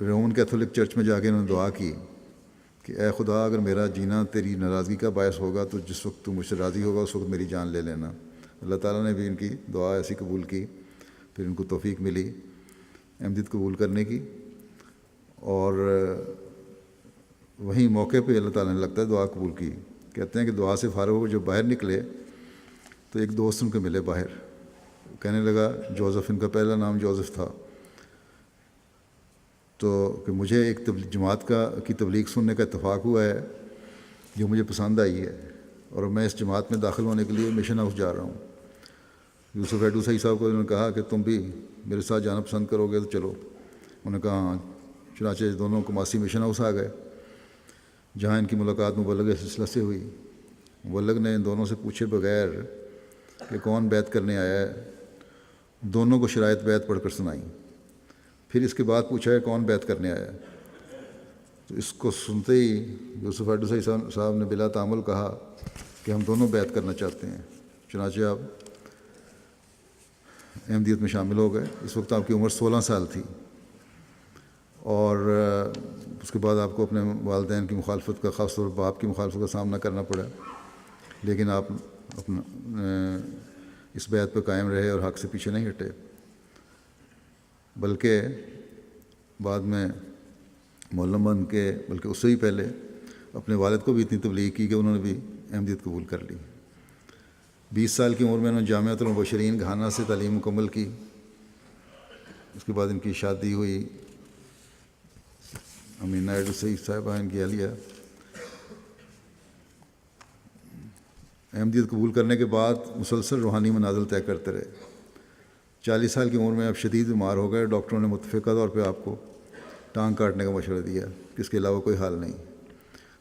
رومن کیتھولک چرچ میں جا کے انہوں نے دعا کی کہ اے خدا، اگر میرا جینا تیری ناراضگی کا باعث ہوگا تو جس وقت تو مجھ سے راضی ہوگا اس وقت میری جان لے لینا۔ اللہ تعالیٰ نے بھی ان کی دعا ایسی قبول کی، پھر ان کو توفیق ملی احمدیت قبول کرنے کی، اور وہیں موقع پہ اللہ تعالیٰ نے لگتا ہے دعا قبول کی۔ کہتے ہیں کہ دعا سے فارغ ہو جب باہر نکلے تو ایک دوست ان کو ملے باہر، کہنے لگا جوزف، ان کا پہلا نام جوزف تھا، تو کہ مجھے ایک جماعت کی تبلیغ سننے کا اتفاق ہوا ہے جو مجھے پسند آئی ہے، اور میں اس جماعت میں داخل ہونے کے لیے مشن ہاؤس جا رہا ہوں۔ یوسف ایڈوسائی صاحب کو انہوں نے کہا کہ تم بھی میرے ساتھ جانا پسند کرو گے تو چلو۔ انہوں نے کہا ہاں۔ چنانچہ دونوں کماسی مشن ہاؤس آ گئے، جہاں ان کی ملاقات مبلغ سلسلہ سے ہوئی۔ مبلغ نے ان دونوں سے پوچھے بغیر کہ کون بیعت کرنے آیا ہے، دونوں کو شرائط بیعت پڑھ کر سنائیں۔ پھر اس کے بعد پوچھا ہے کون بیعت کرنے آیا ہے، تو اس کو سنتے ہی یوسف ایڈوسائی صاحب نے بلا تعامل کہا کہ ہم دونوں بیعت کرنا چاہتے ہیں۔ چنانچہ آپ احمدیت میں شامل ہو گئے۔ اس وقت آپ کی عمر 16 سال تھی، اور اس کے بعد آپ کو اپنے والدین کی مخالفت کا، خاص طور پر باپ کی مخالفت کا سامنا کرنا پڑا، لیکن آپ اپنا اس بیعت پہ قائم رہے اور حق سے پیچھے نہیں ہٹے، بلکہ بعد میں مولم بن کے، بلکہ اس سے ہی پہلے اپنے والد کو بھی اتنی تبلیغ کی کہ انہوں نے بھی احمدیت قبول کر لی۔ 20 سال کی عمر میں انہوں نے جامعۃ المبشرین گھانا سے تعلیم مکمل کی۔ اس کے بعد ان کی شادی ہوئی امینہ ایڈوسائی صاحبہ، ان کی اہلیہ۔ احمدیت قبول کرنے کے بعد مسلسل روحانی منازل طے کرتے رہے۔ 40 سال کی عمر میں آپ شدید بیمار ہو گئے۔ ڈاکٹروں نے متفقہ طور پہ آپ کو ٹانگ کاٹنے کا مشورہ دیا کہ اس کے علاوہ کوئی حل نہیں،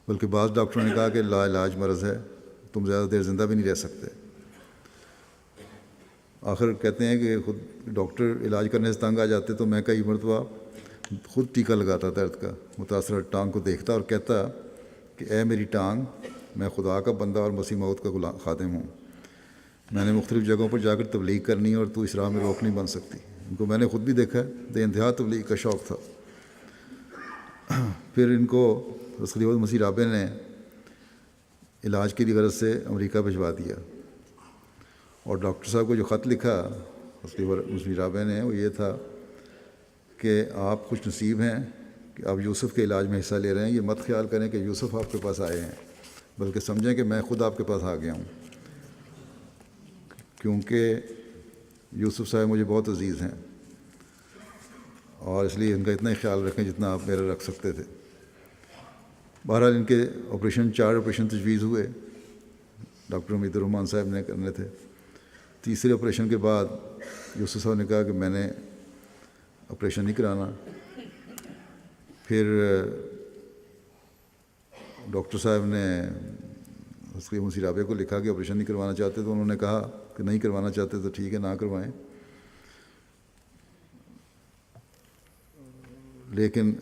بلکہ بعض ڈاکٹروں نے کہا کہ لا علاج مرض ہے، تم زیادہ دیر زندہ بھی نہیں رہ سکتے۔ آخر کہتے ہیں کہ خود ڈاکٹر علاج کرنے سے تنگ آ جاتے تو میں کئی مرتبہ خود ٹیکہ لگاتا درد کا، متاثرہ ٹانگ کو دیکھتا اور کہتا کہ اے میری ٹانگ، میں خدا کا بندہ اور مسیح موعود کا خادم ہوں، میں نے مختلف جگہوں پر جا کر تبلیغ کرنی ہے اور تو اس راہ میں روک نہیں بن سکتی۔ ان کو میں نے خود بھی دیکھا ہے، بے انتہا تبلیغ کا شوق تھا۔ پھر ان کو خلیفۃ مسیح رابع نے علاج کی غرض سے امریکہ بھجوا دیا، اور ڈاکٹر صاحب کو جو خط لکھا خلیفۃ مسیح رابع نے وہ یہ تھا کہ آپ خوش نصیب ہیں کہ آپ یوسف کے علاج میں حصہ لے رہے ہیں، یہ مت خیال کریں کہ یوسف آپ کے پاس آئے ہیں، بلکہ سمجھیں کہ میں خود آپ کے پاس آ گیا ہوں، کیونکہ یوسف صاحب مجھے بہت عزیز ہیں، اور اس لیے ان کا اتنا ہی خیال رکھیں جتنا آپ میرا رکھ سکتے تھے۔ بہرحال ان کے آپریشن 4 آپریشن تجویز ہوئے، ڈاکٹر امید الرحمان صاحب نے کرنے تھے۔ تیسرے آپریشن کے بعد یوسف صاحب نے کہا کہ میں نے آپریشن نہیں کرانا۔ پھر ڈاکٹر صاحب نے خلیفۃ مسیح رابع کو لکھا کہ آپریشن نہیں کروانا چاہتے، تو انہوں نے کہا کہ نہیں کروانا چاہتے تو ٹھیک ہے، نہ کروائیں، لیکن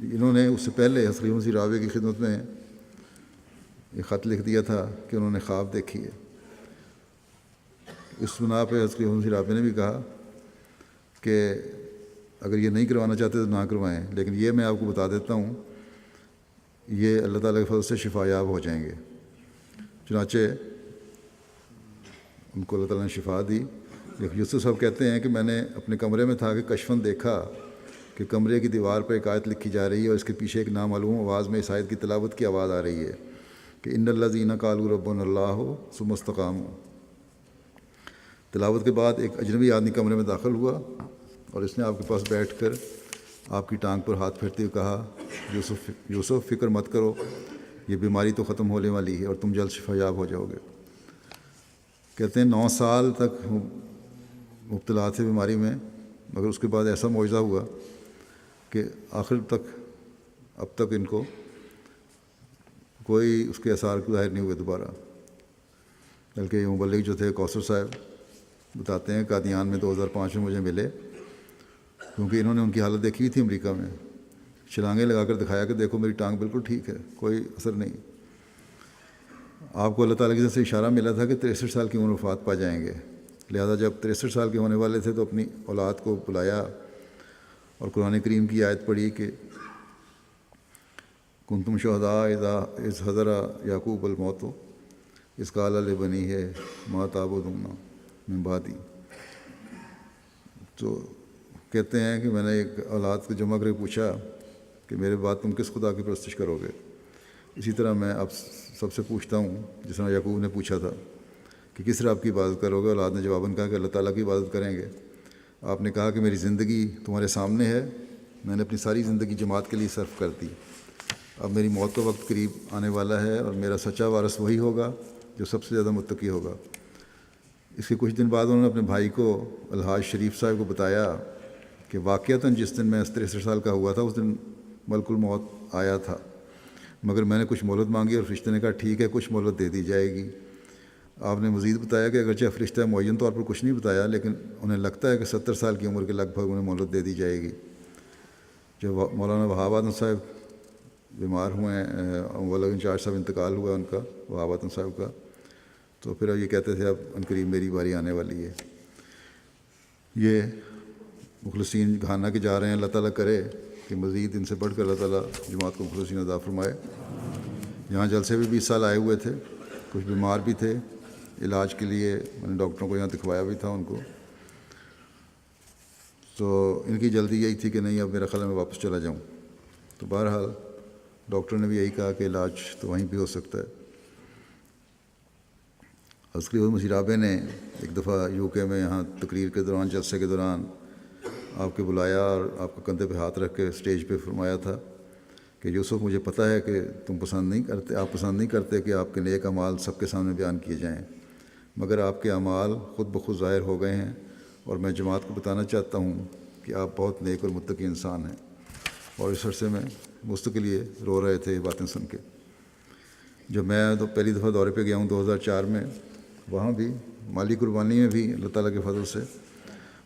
انہوں نے اس سے پہلے خلیفۃ مسیح رابع کی خدمت میں یہ خط لکھ دیا تھا کہ انہوں نے خواب دیکھی ہے۔ اس بنا پہ خلیفۃ مسیح رابع نے بھی کہا کہ اگر یہ نہیں کروانا چاہتے تو نہ کروائیں، لیکن یہ میں آپ کو بتا دیتا ہوں یہ اللہ تعالیٰ کے فضل سے شفا یاب ہو جائیں گے۔ چنانچہ ان کو اللہ تعالیٰ نے شفا دی۔ یوسف صاحب کہتے ہیں کہ میں نے اپنے کمرے میں تھا کہ کشفاً دیکھا کہ کمرے کی دیوار پر ایک آیت لکھی جا رہی ہے، اور اس کے پیچھے ایک نامعلوم آواز میں اس آیت کی تلاوت کی آواز آ رہی ہے کہ ان الذین قالوا ربنا اللہ ثم استقاموا۔ تلاوت کے بعد ایک اجنبی آدمی کمرے میں داخل ہوا اور اس نے آپ کے پاس بیٹھ کر آپ کی ٹانگ پر ہاتھ پھیرتے ہوئے کہا یوسف فکر مت کرو، یہ بیماری تو ختم ہونے والی ہے اور تم جلد شفا یاب ہو جاؤ گے۔ کہتے ہیں 9 سال تک مبتلا تھے بیماری میں، مگر اس کے بعد ایسا معجزہ ہوا کہ آخر تک اب تک ان کو کوئی اس کے آثار ظاہر نہیں ہوئے دوبارہ۔ بلکہ یہ مبلغ جو تھے کوثر صاحب بتاتے ہیں قادیان میں 2005 میں مجھے ملے، کیونکہ انہوں نے ان کی حالت دیکھی ہوئی تھی امریکہ میں، چھلانگیں لگا کر دکھایا کہ دیکھو میری ٹانگ بالکل ٹھیک ہے، کوئی اثر نہیں۔ آپ کو اللہ تعالیٰ کی طرف سے اشارہ ملا تھا کہ 63 سال کی عمر وفات پا جائیں گے، لہذا جب 63 سال کے ہونے والے تھے تو اپنی اولاد کو بلایا اور قرآن کریم کی آیت پڑھی کہ کنتم شہداء اذ حضر یعقوب الموت اذ قال لبنیہ ما تعبدون من بعدی۔ تو کہتے ہیں کہ میں نے ایک اولاد کو جمع کر کے پوچھا کہ میرے بعد تم کس خدا کی پرستش کرو گے؟ اسی طرح میں اب سب سے پوچھتا ہوں، جس طرح یعقوب نے پوچھا تھا کہ کس رب کی عبادت کرو گے؟ اولاد نے جواباً کہا کہ اللہ تعالیٰ کی عبادت کریں گے۔ آپ نے کہا کہ میری زندگی تمہارے سامنے ہے، میں نے اپنی ساری زندگی جماعت کے لیے صرف کر دی، اب میری موت کا وقت قریب آنے والا ہے اور میرا سچا وارث وہی ہوگا جو سب سے زیادہ متقی ہوگا۔ اس کے کچھ دن بعد انہوں نے اپنے بھائی کو الحاج شریف صاحب کو بتایا کہ واقعتاً جس دن میں 63 سال کا ہوا تھا اس دن ملک الموت آیا تھا، مگر میں نے کچھ مہلت مانگی اور فرشتے نے کہا ٹھیک ہے، کچھ مہلت دے دی جائے گی۔ آپ نے مزید بتایا کہ اگرچہ فرشتہ معین طور پر کچھ نہیں بتایا، لیکن انہیں لگتا ہے کہ 70 سال کی عمر کے لگ بھگ انہیں مہلت دے دی جائے گی۔ جب مولانا وہاب آدم صاحب بیمار ہوئے ہیں، مولانا انچارج صاحب انتقال ہوا ان کا، وہاب آدم صاحب کا، تو پھر یہ کہتے تھے اب ان قریب میری باری آنے والی ہے۔ یہ مخلصین گھانا کے جا رہے ہیں، اللہ تعالیٰ کرے کہ مزید ان سے بڑھ کر اللہ تعالیٰ جماعت کو مخلصین عطا فرمائے۔ یہاں جلسے بھی 20 سال آئے ہوئے تھے، کچھ بیمار بھی تھے، علاج کے لیے میں نے ڈاکٹروں کو یہاں دکھوایا بھی تھا ان کو، تو ان کی جلدی یہی تھی کہ نہیں اب میرا خیال ہے میں واپس چلا جاؤں، تو بہرحال ڈاکٹر نے بھی یہی کہا کہ علاج تو وہیں بھی ہو سکتا ہے۔ عسکری مسیرابے نے ایک دفعہ یو کے میں یہاں تقریر کے دوران، جلسے کے دوران آپ کے بلایا اور آپ کو کندھے پہ ہاتھ رکھ کے اسٹیج پہ فرمایا تھا کہ یوسف مجھے پتہ ہے کہ آپ پسند نہیں کرتے کہ آپ کے نیک اعمال سب کے سامنے بیان کیے جائیں، مگر آپ کے اعمال خود بخود ظاہر ہو گئے ہیں اور میں جماعت کو بتانا چاہتا ہوں کہ آپ بہت نیک اور متقی انسان ہیں۔ اور اس عرصے میں مستقل یہ رو رہے تھے یہ باتیں سن کے۔ جب میں تو پہلی دفعہ دورے پہ گیا ہوں 2004 میں، وہاں بھی مالی قربانی میں بھی اللہ تعالیٰ کے فضل سے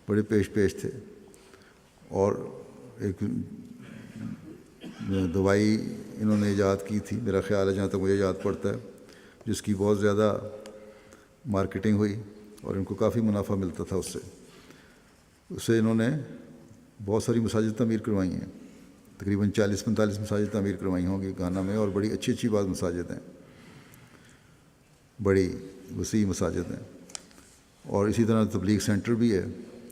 بڑے پیش تھے، اور ایک دوائی انہوں نے ایجاد کی تھی، میرا خیال ہے جہاں تک مجھے یاد پڑتا ہے، جس کی بہت زیادہ مارکیٹنگ ہوئی اور ان کو کافی منافع ملتا تھا اس سے انہوں نے بہت ساری مساجد تعمیر کروائی ہیں، تقریباً 40-45 مساجد تعمیر کروائی ہوں گی گھانا میں، اور بڑی اچھی بعض مساجد ہیں، بڑی وسیع مساجد ہیں۔ اور اسی طرح تبلیغ سینٹر بھی ہے،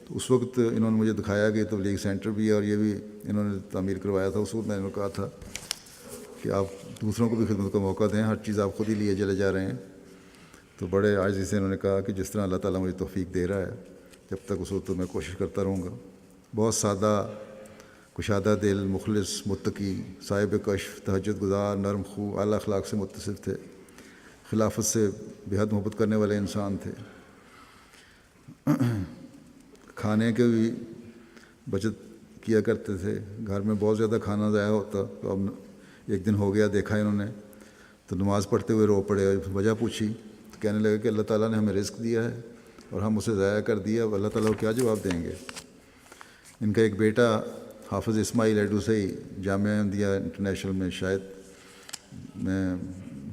تو اس وقت انہوں نے مجھے دکھایا کہ تبلیغ سینٹر بھی ہے اور یہ بھی انہوں نے تعمیر کروایا تھا۔ اس وقت میں نے کہا تھا کہ آپ دوسروں کو بھی خدمت کا موقع دیں، ہر چیز آپ خود ہی لیے چلے جا رہے ہیں۔ تو بڑے عاجزی سے انہوں نے کہا کہ جس طرح اللہ تعالیٰ مجھے توفیق دے رہا ہے جب تک اس وقت میں کوشش کرتا رہوں گا۔ بہت سادہ، کشادہ دل، مخلص، متقی، صاحب کشف، تہجد گزار، نرم خو، اعلیٰ اخلاق سے متصف تھے، خلافت سے بےحد محبت کرنے والے انسان تھے۔ کھانے کے بھی بچت کیا کرتے تھے، گھر میں بہت زیادہ کھانا ضائع ہوتا، تو اب ایک دن ہو گیا دیکھا انہوں نے تو نماز پڑھتے ہوئے رو پڑے، اور وجہ پوچھی تو کہنے لگے کہ اللہ تعالیٰ نے ہمیں رزق دیا ہے اور ہم اسے ضائع کر دیا، اب اللہ تعالیٰ کو کیا جواب دیں گے۔ ان کا ایک بیٹا حافظ اسماعیل ایڈوسی جامعہ احمدیہ انٹرنیشنل میں شاید میں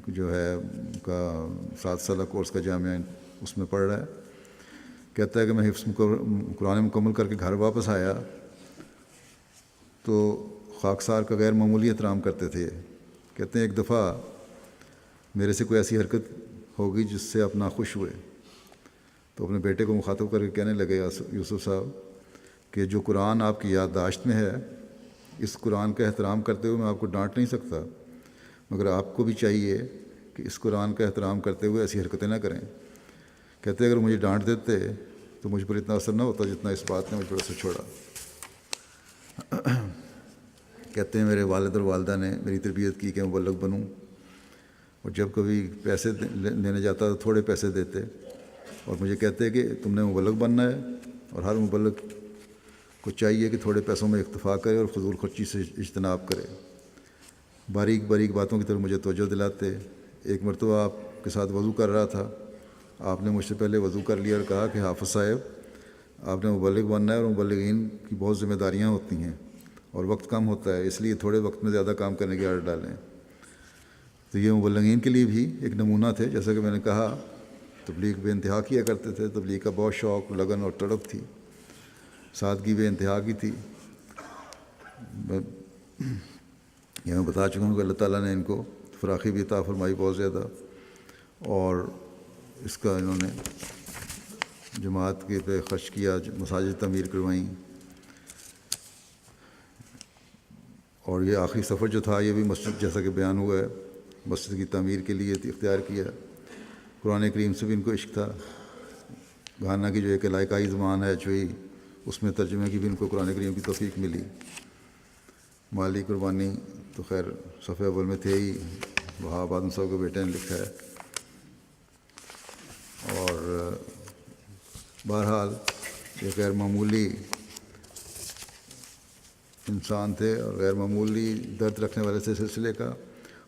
جو ہے ان کا 7 سالہ کورس کا جامعہ اس میں پڑھ رہا ہے، کہتا ہے کہ میں حفظ قرآن مکمل کر کے گھر واپس آیا تو خاکسار کا غیر معمولی احترام کرتے تھے۔ کہتے ہیں ایک دفعہ میرے سے کوئی ایسی حرکت ہوگی جس سے آپ ناخوش ہوئے، تو اپنے بیٹے کو مخاطب کر کے کہنے لگے یوسف صاحب کہ جو قرآن آپ کی یادداشت میں ہے، اس قرآن کا احترام کرتے ہوئے میں آپ کو ڈانٹ نہیں سکتا، مگر آپ کو بھی چاہیے کہ اس قرآن کا احترام کرتے ہوئے ایسی حرکتیں نہ کریں۔ کہتے ہیں اگر مجھے ڈانٹ دیتے تو مجھ پر اتنا اثر نہ ہوتا جتنا اس بات نے مجھ پر اثر چھوڑا۔ کہتے ہیں میرے والد اور والدہ نے میری تربیت کی کہ میں مبلغ بنوں، اور جب کبھی پیسے لینے جاتا تو تھوڑے پیسے دیتے، اور مجھے کہتے کہ تم نے مبلغ بننا ہے، اور ہر مبلغ کو چاہیے کہ تھوڑے پیسوں میں اکتفا کرے اور فضول خرچی سے اجتناب کرے۔ باریک باریک باتوں کی طرف مجھے توجہ دلاتے۔ ایک مرتبہ آپ کے ساتھ وضو کر رہا تھا، آپ نے مجھ سے پہلے وضو کر لیا اور کہا کہ حافظ صاحب آپ نے مبلغ بننا ہے اور مبلغین کی بہت ذمہ داریاں ہوتی ہیں، اور وقت کم ہوتا ہے، اس لیے تھوڑے وقت میں زیادہ کام کرنے کی عادت ڈالیں۔ تو یہ مبلغین کے لیے بھی ایک نمونہ تھے۔ جیسا کہ میں نے کہا، تبلیغ بے انتہا کیا کرتے تھے، تبلیغ کا بہت شوق، لگن اور تڑپ تھی، سادگی بے انتہا کی تھی۔ یہ میں بتا چکا ہوں کہ اللہ تعالیٰ نے ان کو فراخی بھی عطا فرمائی بہت زیادہ، اور اس کا انہوں نے جماعت کے پہ خرچ کیا، مساجد تعمیر کروائیں، اور یہ آخری سفر جو تھا یہ بھی مسجد جیسا کہ بیان ہوا ہے مسجد کی تعمیر کے لیے اختیار کیا۔ قرآن کریم سے بھی ان کو عشق تھا۔ گھانا کی جو ایک علاقائی زبان ہے چوئی، اس میں ترجمے کی بھی ان کو قرآن کریم کی توفیق ملی۔ مالی قربانی تو خیر صفحہ اول میں تھے ہی، وہاب آدم صاحب کے بیٹے نے لکھا ہے۔ اور بہرحال یہ غیر معمولی انسان تھے اور غیر معمولی درد رکھنے والے تھے سلسلے کا،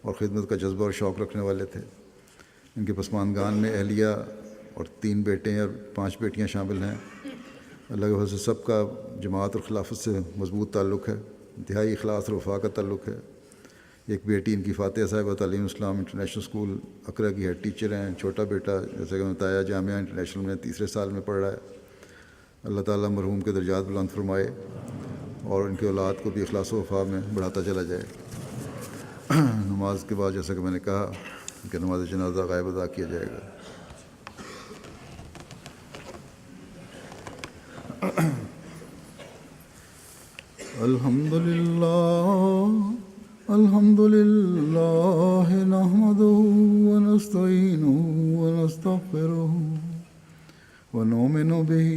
اور خدمت کا جذبہ اور شوق رکھنے والے تھے۔ ان کے پسماندگان میں اہلیہ اور 3 بیٹے اور 5 بیٹیاں شامل ہیں۔ اللہ کے فضل سے سب کا جماعت اور خلافت سے مضبوط تعلق ہے، انتہائی اخلاص اور وفا کا تعلق ہے۔ ایک بیٹی ان کی فاتحہ صاحبہ تعلیم اسلام انٹرنیشنل اسکول اقرا کی ہیڈ ٹیچر ہیں۔ چھوٹا بیٹا جیسا کہ میں بتایا جامعہ انٹرنیشنل میں 3 سال میں پڑھ رہا ہے۔ اللہ تعالیٰ مرحوم کے درجات بلند فرمائے اور ان کے اولاد کو بھی اخلاص و وفا میں بڑھاتا چلا جائے۔ نماز کے بعد جیسا کہ میں نے کہا کہ نماز جنازہ غائب ادا کیا جائے گا۔ الحمد للہ نحمدہ ونستعینہ ونستغفرہ ونؤمن بہ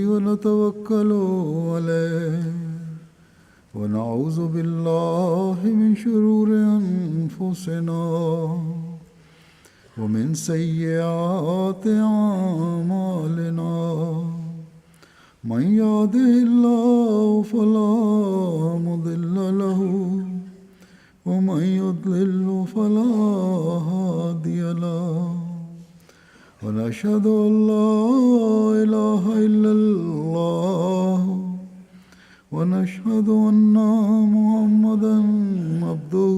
ونتوکل علیہ ونعوذ باللہ من شرور انفسنا ومن سیئات اعمالنا من يهده الله فلا مضل له ومن يضلل فلا هادي له ونشهد أن لا إله إلا الله ونشهد أن محمدا عبده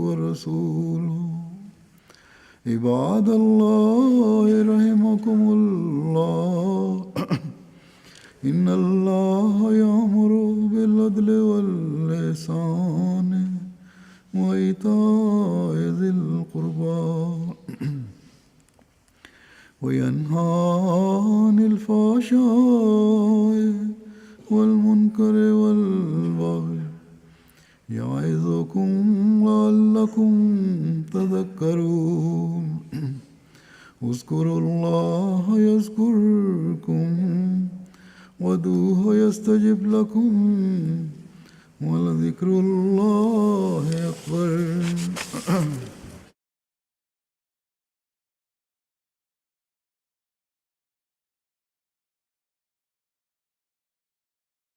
ورسوله عباد الله رحمكم الله إن الله يأمر بالعدل والإحسان وإيتاء ذي القربى وينهى عن الفحشاء والمنكر والبغي يعظكم لعلكم تذكرون اذكروا الله يذكركم وادعوه يستجب لكم ولذكر الله